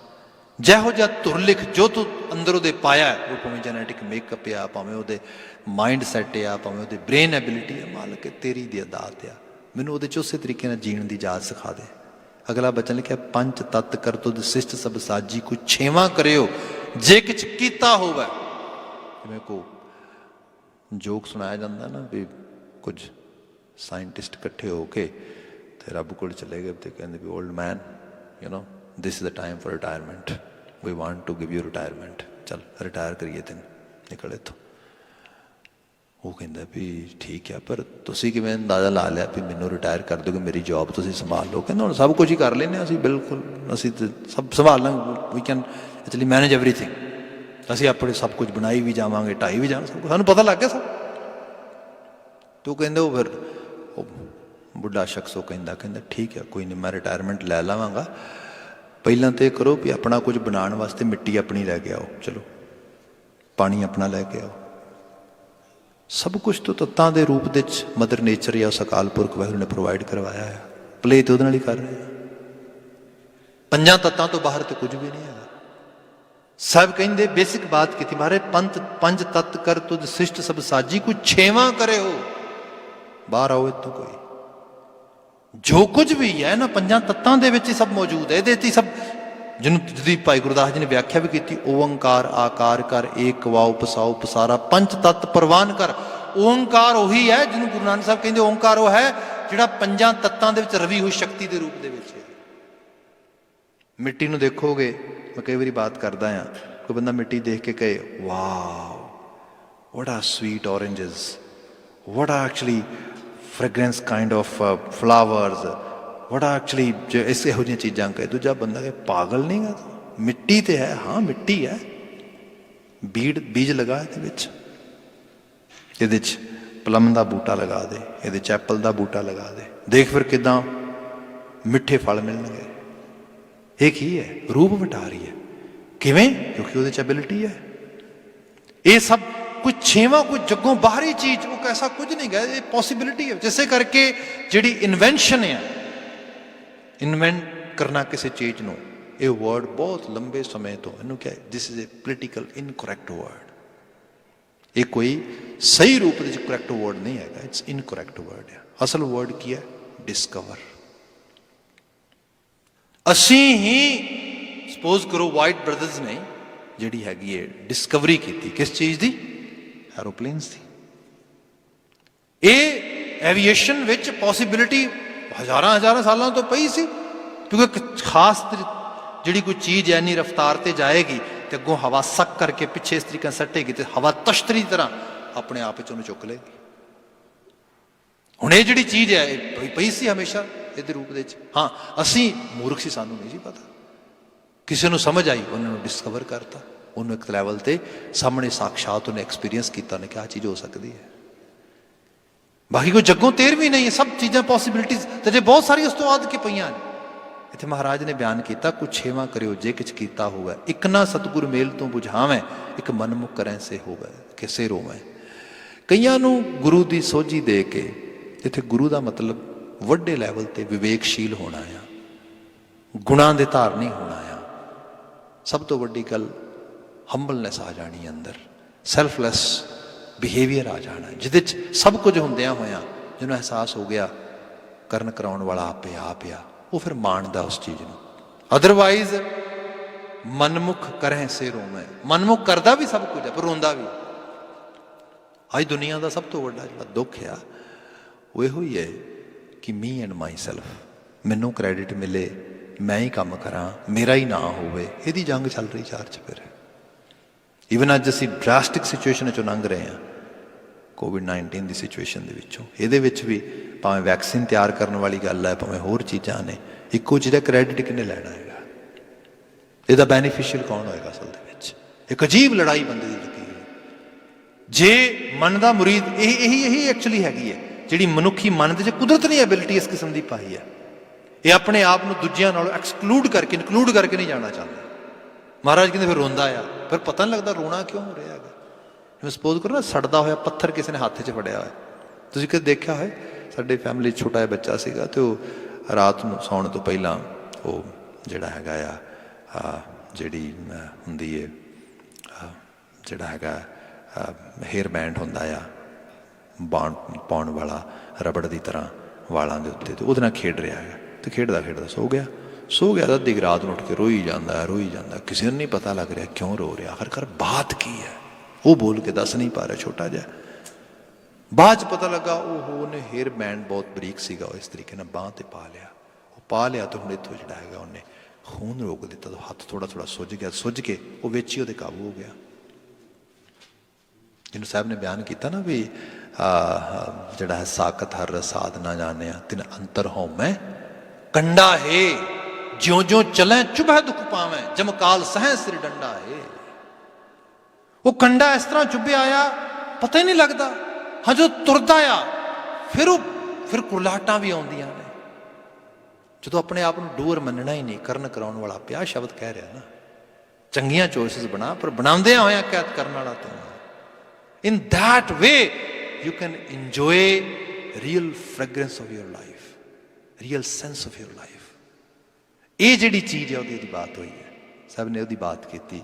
[SPEAKER 1] ਜਿਹੋ ਜਿਹਾ ਧੁਰ ਲਿਖ ਜੋ ਤੂੰ ਅੰਦਰ ਉਹਦੇ ਪਾਇਆ, ਉਹ ਭਾਵੇਂ ਜੈਨੇਟਿਕ ਮੇਕਅਪ ਆ, ਭਾਵੇਂ ਉਹਦੇ ਮਾਈਂਡ ਸੈੱਟ ਆ, ਭਾਵੇਂ ਉਹਦੇ ਬ੍ਰੇਨ ਐਬਿਲਿਟੀ ਆ, ਮਾਲਕ ਤੇਰੀ ਦੀ ਦਾਤ ਆ, ਮੈਨੂੰ ਉਹਦੇ 'ਚ ਉਸੇ ਤਰੀਕੇ ਨਾਲ ਜੀਣ ਦੀ ਜਾਚ ਸਿਖਾ ਦੇ। ਅਗਲਾ ਬਚਨ ਲਿਖਿਆ, ਪੰਜ ਤਤ ਕਰ ਤੁਧ ਸਿਸ਼ਟ ਸਭ ਸਾਜੀ, ਕੋਈ ਛੇਵਾਂ ਕਰਿਓ ਜੇ ਕਿਛ ਕੀਤਾ ਹੋਵੇ। ਜਿਵੇਂ ਕੋ ਜੋਕ ਸੁਣਾਇਆ ਜਾਂਦਾ ਨਾ ਵੀ ਕੁਝ ਸਾਇੰਟਿਸਟ ਇਕੱਠੇ ਹੋ ਕੇ ਤੇ ਰੱਬ ਕੋਲ ਚਲੇ ਗਏ ਤੇ ਕਹਿੰਦੇ we old man, you know this is the time for retirement, we want to give you retirement, ਚੱਲ ਰਿਟਾਇਰ ਕਰੀਏ ਤੈਨੂੰ, ਨਿਕਲ ਇੱਥੋਂ। ਉਹ ਕਹਿੰਦਾ ਵੀ ਠੀਕ ਆ, ਪਰ ਤੁਸੀਂ ਕਿਵੇਂ ਅੰਦਾਜ਼ਾ ਲਾ ਲਿਆ ਵੀ ਮੈਨੂੰ ਰਿਟਾਇਰ ਕਰ ਦੋਗੇ, ਮੇਰੀ ਜੋਬ ਤੁਸੀਂ ਸੰਭਾਲ ਲਓ? ਕਹਿੰਦਾ ਹੁਣ ਸਭ ਕੁਝ ਹੀ ਕਰ ਲੈਂਦੇ ਹਾਂ ਅਸੀਂ, ਬਿਲਕੁਲ ਅਸੀਂ ਤਾਂ ਸਭ ਸੰਭਾਲ ਲਾਂਗੇ, we can actually manage everything, ਅਸੀਂ ਆਪਣੇ ਸਭ ਕੁਝ ਬਣਾਈ ਵੀ ਜਾਵਾਂਗੇ, ਢਾਈ ਵੀ ਜਾਵਾਂਗੇ, ਸਭ ਕੁਝ ਸਾਨੂੰ ਪਤਾ ਲੱਗ ਗਿਆ ਸਭ। ਤੂੰ ਕਹਿੰਦੇ ਉਹ ਫਿਰ ਉਹ ਬੁੱਢਾ ਸ਼ਖਸ ਉਹ ਕਹਿੰਦਾ ਠੀਕ ਹੈ ਕੋਈ ਨਹੀਂ, ਮੈਂ ਰਿਟਾਇਰਮੈਂਟ ਲੈ ਲਵਾਂਗਾ, ਪਹਿਲਾਂ ਤਾਂ ਇਹ ਕਰੋ ਵੀ ਆਪਣਾ ਕੁਝ ਬਣਾਉਣ ਵਾਸਤੇ ਮਿੱਟੀ ਆਪਣੀ ਲੈ ਕੇ ਆਓ, ਚਲੋ ਪਾਣੀ ਆਪਣਾ ਲੈ ਕੇ ਆਓ। ਸਭ ਕੁਛ ਤੋਂ ਤੱਤਾਂ ਦੇ ਰੂਪ ਦੇ ਵਿੱਚ ਮਦਰ ਨੇਚਰ ਜਾਂ ਉਸ ਅਕਾਲ ਪੁਰਖ ਵਾਹਿਗੁਰੂ ਨੇ ਪ੍ਰੋਵਾਈਡ ਕਰਵਾਇਆ ਹੈ। ਪਲੇ ਤੇ ਉਹਦੇ ਨਾਲ ਹੀ ਕਰ ਰਹੇ ਆ, ਪੰਜਾਂ ਤੱਤਾਂ ਤੋਂ ਬਾਹਰ ਤੇ ਕੁਝ ਵੀ ਨਹੀਂ ਹੈਗਾ। ਸਭ ਕਹਿੰਦੇ ਬੇਸਿਕ ਬਾਤ ਕੀਤੀ ਮਾਰੇ, ਪੰਜ ਤੱਤ ਕਰ ਤੁਧ ਸਿਸ਼ਟ ਸਭ ਸਾਜੀ, ਕੋਈ ਛੇਵਾਂ ਕਰੇ ਹੋ, ਬਾਹਰ ਆਓ ਇੱਥੋਂ। ਕੋਈ ਜੋ ਕੁਝ ਵੀ ਹੈ ਨਾ ਪੰਜਾਂ ਤੱਤਾਂ ਦੇ ਵਿੱਚ ਹੀ ਸਭ ਮੌਜੂਦ ਹੈ, ਇਹਦੇ ਤੇ ਸਭ, ਜਿਹਦੀ ਭਾਈ ਗੁਰਦਾਸ ਜੀ ਨੇ ਵਿਆਖਿਆ ਵੀ ਕੀਤੀ, ਓੰਕਾਰ ਆਕਾਰ ਕਰ, ਏਕ ਵਾਉ ਪਸਾਉ ਪਸਾਰਾ, ਪੰਜ ਤੱਤ ਪ੍ਰਵਾਨ ਕਰ। ਓੰਕਾਰ ਉਹੀ ਹੈ ਜਿਹਨੂੰ ਗੁਰੂ ਨਾਨਕ ਸਾਹਿਬ ਕਹਿੰਦੇ ਓੰਕਾਰ ਉਹ ਹੈ ਜਿਹੜਾ ਪੰਜਾਂ ਤੱਤਾਂ ਦੇ ਵਿੱਚ ਰਵੀ ਹੋਈ ਸ਼ਕਤੀ ਦੇ ਰੂਪ ਦੇ ਵਿੱਚ ਹੈ। ਮਿੱਟੀ ਨੂੰ ਦੇਖੋਗੇ, ਮੈਂ ਕਈ ਵਾਰੀ ਬਾਤ ਕਰਦਾ ਹਾਂ, ਕੋਈ ਬੰਦਾ ਮਿੱਟੀ ਦੇਖ ਕੇ ਕਹੇ wow what are sweet oranges, what are actually fragrance kind of flowers, what are actually ਇਸ ਇਹੋ ਜਿਹੀਆਂ ਚੀਜ਼ਾਂ ਕਹੇ। ਦੂਜਾ ਬੰਦਾ ਕਹੇ ਪਾਗਲ ਨਹੀਂ ਗਾ, ਮਿੱਟੀ ਤੇ ਹੈ, ਹਾਂ ਮਿੱਟੀ ਹੈ, ਬੀਜ ਲਗਾ ਇਹਦੇ ਵਿੱਚ, ਇਹਦੇ 'ਚ ਪਲਮ ਦਾ ਬੂਟਾ ਲਗਾ ਦੇ, ਇਹਦੇ 'ਚ ਐਪਲ ਦਾ ਬੂਟਾ ਲਗਾ ਦੇ, ਦੇਖ ਫਿਰ ਕਿੱਦਾਂ ਮਿੱਠੇ ਫਲ ਮਿਲਣਗੇ। ਇਹ ਕੀ ਹੈ? ਰੂਪ ਵਟਾ ਰਹੀ ਹੈ। ਕਿਵੇਂ? ਕਿਉਂਕਿ ਉਹਦੇ 'ਚ ਐਬਿਲਿਟੀ ਹੈ। ਇਹ ਸਭ ਕੋਈ ਛੇਵਾਂ ਕੋਈ ਜੱਗੋਂ ਬਾਹਰੀ ਚੀਜ਼, ਉਹ ਐਸਾ ਕੁਝ ਨਹੀਂ ਗਾ, ਇਹ ਪੋਸੀਬਿਲਿਟੀ ਹੈ। ਜਿਸੇ ਕਰਕੇ ਜਿਹੜੀ ਇਨਵੈਂਸ਼ਨ ਹੈ, ਇਨਵੈਂਟ ਕਰਨਾ ਕਿਸੇ ਚੀਜ਼ ਨੂੰ, ਇਹ ਵਰਡ ਬਹੁਤ ਲੰਬੇ ਸਮੇਂ ਤੋਂ ਇਹਨੂੰ ਕਿਹਾ this is a political incorrect word. ਇਹ ਕੋਈ ਸਹੀ ਰੂਪ ਵਿੱਚ ਕਰੈਕਟ ਵਰਡ ਨਹੀਂ ਹੈਗਾ, ਇਟਸ ਇਨਕਰੈਕਟ ਵਰਡ ਹੈ। ਅਸਲ ਵਰਡ ਕੀ ਹੈ? ਡਿਸਕਵਰ। ਅਸੀਂ ਹੀ ਸਪੋਜ਼ ਕਰੋ ਵਾਈਟ ਬ੍ਰਦਰਸ ਨੇ ਜਿਹੜੀ ਹੈਗੀ ਹੈ ਡਿਸਕਵਰੀ ਕੀਤੀ, ਕਿਸ ਚੀਜ਼ ਦੀ? ਐਰੋਪਲੇਨਸ ਦੀ। ਇਹ ਐਵੀਏਸ਼ਨ ਵਿੱਚ ਪੋਸੀਬਿਲਿਟੀ ਹਜ਼ਾਰਾਂ ਸਾਲਾਂ ਤੋਂ ਪਈ ਸੀ, ਕਿਉਂਕਿ ਖਾਸ ਜਿਹੜੀ ਕੋਈ ਚੀਜ਼ ਐਨੀ ਰਫਤਾਰ ਤੇ ਜਾਏਗੀ ਤੇ ਅੱਗੋਂ ਹਵਾ ਸੱਕ ਕਰਕੇ ਪਿੱਛੇ ਇਸ ਤਰੀਕੇ ਸੱਟੇਗੀ ਤੇ ਹਵਾ ਤਸ਼ਤਰੀ ਤਰ੍ਹਾਂ ਆਪਣੇ ਆਪ ਵਿੱਚ ਉਹਨੂੰ ਚੁੱਕ ਲਏਗੀ। ਹੁਣ ਇਹ ਜਿਹੜੀ ਚੀਜ਼ ਹੈ ਇਹ ਪਈ ਸੀ ਹਮੇਸ਼ਾ ਇਹਦੇ ਰੂਪ ਦੇ ਵਿੱਚ। ਹਾਂ, ਅਸੀਂ ਮੂਰਖ ਸੀ, ਸਾਨੂੰ ਨਹੀਂ ਸੀ ਪਤਾ। ਕਿਸੇ ਨੂੰ ਸਮਝ ਆਈ, ਉਹਨਾਂ ਨੂੰ ਡਿਸਕਵਰ ਕਰਤਾ, ਉਹਨੂੰ ਇੱਕ ਲੈਵਲ ਤੇ ਸਾਹਮਣੇ ਸਾਕਸ਼ਾਤ ਉਹਨੇ ਐਕਸਪੀਰੀਅੰਸ ਕੀਤਾ, ਉਹਨੇ ਕਿਹਾ ਚੀਜ਼ ਹੋ ਸਕਦੀ ਹੈ। ਬਾਕੀ ਕੋਈ ਜੱਗੋਂ ਤੇਰ ਵੀ ਨਹੀਂ ਹੈ, ਸਭ ਚੀਜ਼ਾਂ ਪੋਸੀਬਿਲਿਟੀਜ਼ ਤੇ ਜੇ ਬਹੁਤ ਸਾਰੀ ਉਸ ਤੋਂ ਬਾਅਦ ਕੀ ਪਈਆਂ ਨੇ। ਇੱਥੇ ਮਹਾਰਾਜ ਨੇ ਬਿਆਨ ਕੀਤਾ, ਕੁਛ ਛੇਵਾਂ ਕਰਿਓ ਜੇ ਕਿਛ ਕੀਤਾ ਹੋਵੇ, ਇੱਕ ਨਾ ਸਤਿਗੁਰ ਮੇਲ ਤੋਂ ਬੁਝਾਵੇਂ, ਇੱਕ ਮਨਮੁਖ ਕਰੈ ਸੇ ਹੋਵੇ ਕਿਸੇ ਰੋਵੇਂ। ਕਈਆਂ ਨੂੰ ਗੁਰੂ ਦੀ ਸੋਝੀ ਦੇ ਕੇ, ਜਿੱਥੇ ਗੁਰੂ ਦਾ ਮਤਲਬ ਵੱਡੇ ਲੈਵਲ ਤੇ ਵਿਵੇਕਸ਼ੀਲ ਹੋਣਾ ਆ, ਗੁਣਾਂ ਦੇ ਧਾਰਨੀ ਹੋਣਾ ਆ। ਸਭ ਤੋਂ ਵੱਡੀ ਗੱਲ ਹੰਬਲਨੈਸ ਆ ਜਾਣੀ ਅੰਦਰ, ਸੈਲਫਲੈਸ ਬਿਹੇਵੀਅਰ ਆ ਜਾਣਾ, ਜਿਹਦੇ 'ਚ ਸਭ ਕੁਝ ਹੁੰਦਿਆਂ ਹੋਇਆਂ ਜਿਹਨੂੰ ਅਹਿਸਾਸ ਹੋ ਗਿਆ ਕਰਨ ਕਰਾਉਣ ਵਾਲਾ ਆਪੇ ਆਪ ਆ, ਉਹ ਫਿਰ ਮਾਣਦਾ ਉਸ ਚੀਜ਼ ਨੂੰ। ਅਦਰਵਾਈਜ਼ ਮਨਮੁਖ ਕਰਹਿ ਸੇ ਰੋਵੇਂ, ਮਨਮੁਖ ਕਰਦਾ ਵੀ ਸਭ ਕੁਝ ਹੈ ਪਰ ਰੋਂਦਾ ਵੀ। ਅੱਜ ਦੁਨੀਆ ਦਾ ਸਭ ਤੋਂ ਵੱਡਾ ਜਿਹੜਾ ਦੁੱਖ ਆ ਉਹ ਇਹੋ ਹੀ ਹੈ ਕਿ ਮੀ ਐਂਡ ਮਾਈ ਸੈਲਫ, ਮੈਨੂੰ ਕ੍ਰੈਡਿਟ ਮਿਲੇ, ਮੈਂ ਹੀ ਕੰਮ ਕਰਾਂ, ਮੇਰਾ ਹੀ ਨਾ ਹੋਵੇ। ਇਹਦੀ ਜੰਗ ਚੱਲ ਰਹੀ ਚਾਰ ਚੁਫੇਰੇ। ਈਵਨ ਅੱਜ ਅਸੀਂ ਡਰਾਸਟਿਕ ਸਿਚੁਏਸ਼ਨ 'ਚੋਂ ਲੰਘ ਰਹੇ ਹਾਂ, ਕੋਵਿਡ-19 ਦੀ ਸਿਚੁਏਸ਼ਨ ਦੇ ਵਿੱਚੋਂ। ਇਹਦੇ ਵਿੱਚ ਵੀ ਭਾਵੇਂ ਵੈਕਸੀਨ ਤਿਆਰ ਕਰਨ ਵਾਲੀ ਗੱਲ ਹੈ, ਭਾਵੇਂ ਹੋਰ ਚੀਜ਼ਾਂ ਨੇ, ਇੱਕੋ ਚੀਜ਼ ਦਾ ਕ੍ਰੈਡਿਟ ਕਿਹਨੇ ਲੈਣਾ ਹੈਗਾ? ਇਹਦਾ ਬੈਨੀਫੀਸ਼ੀਅਲ ਕੌਣ ਹੋਏਗਾ? ਅਸਲ ਦੇ ਵਿੱਚ ਇੱਕ ਅਜੀਬ ਲੜਾਈ ਬੰਦੇ ਦੀ ਲੱਗੀ ਹੋਈ। ਜੇ ਮਨ ਦਾ ਮੁਰੀਦ ਇਹੀ ਐਕਚੁਅਲੀ ਹੈਗੀ ਹੈ, ਜਿਹੜੀ ਮਨੁੱਖੀ ਮਨ ਦੇ 'ਚ ਕੁਦਰਤ ਨੇ ਐਬਿਲਿਟੀ ਇਸ ਕਿਸਮ ਦੀ ਪਾਈ ਹੈ। ਇਹ ਆਪਣੇ ਆਪ ਨੂੰ ਦੂਜਿਆਂ ਨਾਲੋਂ ਐਕਸਕਲੂਡ ਕਰਕੇ, ਇਨਕਲੂਡ ਕਰਕੇ ਨਹੀਂ ਜਾਣਾ ਚਾਹੁੰਦਾ। ਮਹਾਰਾਜ ਕਹਿੰਦੇ ਫਿਰ ਰੋਂਦਾ ਆ, ਫਿਰ ਪਤਾ ਨਹੀਂ ਲੱਗਦਾ ਰੋਣਾ ਕਿਉਂ ਹੋ ਰਿਹਾ ਹੈਗਾ। ਜਿਵੇਂ ਸਪੋਜ਼ ਕਰੋ ਨਾ, ਸੜਦਾ ਹੋਇਆ ਪੱਥਰ ਕਿਸੇ ਨੇ ਹੱਥ 'ਚ ਫੜਿਆ ਹੋਇਆ। ਤੁਸੀਂ ਕਦੇ ਦੇਖਿਆ ਹੋਏ, ਸਾਡੇ ਫੈਮਿਲੀ 'ਚ ਛੋਟਾ ਜਿਹਾ ਬੱਚਾ ਸੀਗਾ ਤੇ ਉਹ ਰਾਤ ਨੂੰ ਸੌਣ ਤੋਂ ਪਹਿਲਾਂ ਉਹ ਜਿਹੜਾ ਹੈਗਾ ਆ ਜਿਹੜੀ ਹੁੰਦੀ ਹੈ ਜਿਹੜਾ ਹੈਗਾ ਹੇਅਰ ਬੈਂਡ ਹੁੰਦਾ ਆ ਪਾਉਣ ਵਾਲਾ ਰਬੜ ਦੀ ਤਰ੍ਹਾਂ ਵਾਲਾਂ ਦੇ ਉੱਤੇ, ਤੇ ਉਹਦੇ ਨਾਲ ਖੇਡ ਰਿਹਾ ਹੈਗਾ ਤੇ ਖੇਡਦਾ ਸੋ ਗਿਆ ਤਾਂ ਅੱਧੀ ਰਾਤ ਨੂੰ ਉੱਠ ਕੇ ਰੋਈ ਜਾਂਦਾ। ਕਿਸੇ ਨੂੰ ਨਹੀਂ ਪਤਾ ਲੱਗ ਰਿਹਾ ਕਿਉਂ ਰੋ ਰਿਹਾ, ਆਖਰਕਾਰ ਬਾਤ ਕੀ ਹੈ। ਉਹ ਬੋਲ ਕੇ ਦੱਸ ਨਹੀਂ ਪਾ ਰਿਹਾ ਛੋਟਾ ਜਿਹਾ। ਬਾਅਦ 'ਚ ਪਤਾ ਲੱਗਾ ਉਹਨੇ ਹੇਅਰ ਬੈਂਡ ਬਹੁਤ ਬਰੀਕ ਸੀਗਾ, ਉਹ ਇਸ ਤਰੀਕੇ ਨਾਲ ਬਾਂਹ 'ਤੇ ਪਾ ਲਿਆ ਤੇ ਹੁਣ ਇੱਥੋਂ ਜਿਹੜਾ ਹੈਗਾ ਉਹਨੇ ਖੂਨ ਰੋਕ ਦਿੱਤਾ, ਹੱਥ ਥੋੜਾ ਸੁੱਜ ਕੇ ਉਹ ਵਿੱਚ ਹੀ ਉਹਦੇ ਕਾਬੂ ਹੋ ਗਿਆ। ਜਿਹਨੂੰ ਸਾਹਿਬ ਨੇ ਬਿਆਨ ਕੀਤਾ ਨਾ ਵੀ ਜਿਹੜਾ ਹੈ ਸਾਕਤ ਹਰ ਰਸਾਦ ਨਾ ਜਾਣਿਆ ਤਿਨ ਅੰਤਰ ਹਉਮੈ ਕੰਡਾ ਹੈ, ਜਿਉਂ ਚਲੈ ਚੁਭੈ ਦੁੱਖ ਪਾਵੈ ਜਮਕਾਲ ਸਹਿ ਸਿਰ ਡੰਡਾ ਹੈ। ਉਹ ਕੰਡਾ ਇਸ ਤਰ੍ਹਾਂ ਚੁੱਭਿਆ ਆ, ਪਤਾ ਹੀ ਨਹੀਂ ਲੱਗਦਾ। ਹਾਂ, ਜਦੋਂ ਤੁਰਦਾ ਆ ਫਿਰ ਕੁਰਲਾਹਟਾਂ ਵੀ ਆਉਂਦੀਆਂ ਨੇ। ਜਦੋਂ ਆਪਣੇ ਆਪ ਨੂੰ ਡੂਰ ਮੰਨਣਾ ਹੀ ਨਹੀਂ, ਕਰਨ ਕਰਾਉਣ ਵਾਲਾ ਪਿਆ ਸ਼ਬਦ ਕਹਿ ਰਿਹਾ ਨਾ, ਚੰਗੀਆਂ ਚੋਇਸਿਸ ਬਣਾ ਪਰ ਬਣਾਉਂਦਿਆਂ ਹੋਇਆਂ ਕੈਦ ਕਰਨ ਵਾਲਾ ਤੂੰ। In that way you can enjoy real fragrance of your life, real sense of your life. ਇਹ ਜਿਹੜੀ ਚੀਜ਼ ਹੈ ਉਹਦੀ ਬਾਤ ਹੋਈ ਹੈ, ਸਭ ਨੇ ਉਹਦੀ ਬਾਤ ਕੀਤੀ।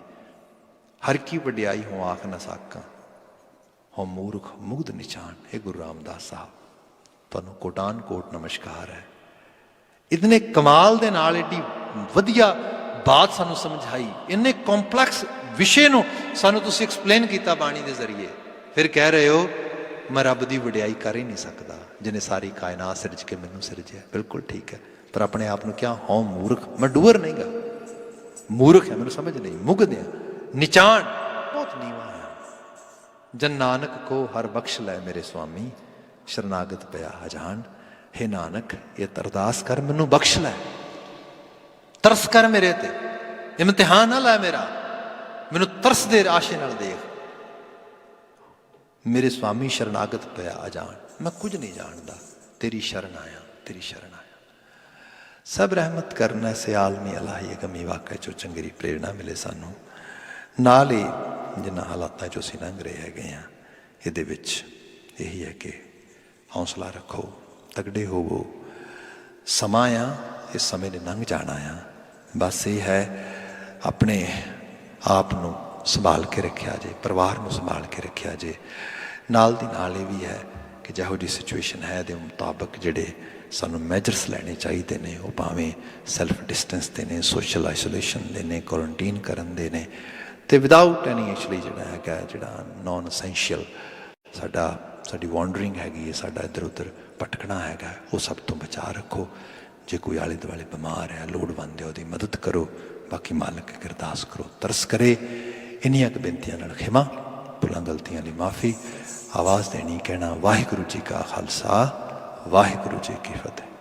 [SPEAKER 1] ਹਰ ਕੀ ਵਡਿਆਈ ਹੋ ਆਖ ਨਾ ਸਾਕਾਂ, ਹੋ ਮੂਰਖ ਮੁਗਧ ਨਿਚਾਨ। ਇਹ ਗੁਰੂ ਰਾਮਦਾਸ ਸਾਹਿਬ, ਤੁਹਾਨੂੰ ਕੋਟਾਨ ਕੋਟ ਨਮਸਕਾਰ ਹੈ। ਇਤਨੇ ਕਮਾਲ ਦੇ ਨਾਲ ਏਡੀ ਵਧੀਆ ਬਾਤ ਸਾਨੂੰ ਸਮਝਾਈ, ਇੰਨੇ ਕੰਪਲੈਕਸ ਵਿਸ਼ੇ ਨੂੰ ਸਾਨੂੰ ਤੁਸੀਂ ਐਕਸਪਲੇਨ ਕੀਤਾ ਬਾਣੀ ਦੇ ਜ਼ਰੀਏ। ਫਿਰ ਕਹਿ ਰਹੇ ਹੋ ਮੈਂ ਰੱਬ ਦੀ ਵਡਿਆਈ ਕਰ ਹੀ ਨਹੀਂ ਸਕਦਾ ਜਿਹਨੇ ਸਾਰੀ ਕਾਇਨਾਤ ਸਿਰਜ ਕੇ ਮੈਨੂੰ ਸਿਰਜਿਆ। ਬਿਲਕੁਲ ਠੀਕ ਹੈ, ਪਰ ਆਪਣੇ ਆਪ ਨੂੰ ਕਿਹਾ ਹਉ ਮੂਰਖ, ਮੈਂ ਡੂਅਰ ਨਹੀਂ ਗਾ, ਮੂਰਖ ਹੈ, ਮੈਨੂੰ ਸਮਝ ਨਹੀਂ, ਮੁਗਧ ਹੈ, ਨਿਚਾਨ, ਬਹੁਤ ਨੀਵਾਂ ਹੈ। ਜਨ ਨਾਨਕ ਕੋ ਹਰ ਬਖਸ਼ ਲੈ ਮੇਰੇ ਸੁਆਮੀ, ਸ਼ਰਨਾਗਤ ਪਿਆ ਅਜਾਨ। ਹੇ ਨਾਨਕ ਇਹ ਅਰਦਾਸ ਕਰ ਮੈਨੂੰ ਬਖਸ਼ ਲੈ, ਤਰਸ ਕਰ ਮੇਰੇ ਤੇ, ਇਮਤਿਹਾਨ ਨਾ ਲੈ ਮੇਰਾ, ਮੈਨੂੰ ਤਰਸ ਦੇ ਆਸ਼ੇ ਨਾਲ ਦੇਖ। ਮੇਰੇ ਸੁਆਮੀ ਸ਼ਰਨਾਗਤ ਪਿਆ ਅਜਾਨ, ਮੈਂ ਕੁਝ ਨਹੀਂ ਜਾਣਦਾ, ਤੇਰੀ ਸ਼ਰਨ ਆਇਆ, ਤੇਰੀ ਸ਼ਰਨ ਆਇਆ। सब रहमत करना से आलमी अलाही गमी वाकई चो चंगी प्रेरणा मिले सानू नाल ही जिन्होंने हालातों चो असीं लंघ रहे हैगे हाँ ये यही है कि हौसला रखो तगड़े होवो समा आ इस समय ने लंघ जाना आ बस ये है अपने आप नू संभाल के रखिया जे परिवार नू संभाल के रखिया जे नाल दी नाल ये भी है कि जिहो जी सिचुएशन है दे मुताबिक जिहड़े सानू मैजर्स लैने चाहिए ने वो भावें सैल्फ डिस्टेंस दे ने सोशल आइसोलेशन दे ने क्वारंटीन करन दे ने ते विदाउट एनी एक्चुअली जिहड़ा हैगा जिहड़ा नॉन असैंशियल साडा साडी वॉन्डरिंग हैगी है साडा इधर उधर भटकना हैगा वो सब तो बचा रखो जे कोई आले दुआले बीमार है लोड़वंद है उसकी मदद करो बाकी मालक की अरदास करो तरस करे इन्नियां क बेनतियां नाल खिमा भुलां गलतियां दी माफ़ी आवाज़ देनी कहना वाहिगुरू जी का खालसा वाहिगुरू जी की फतेह।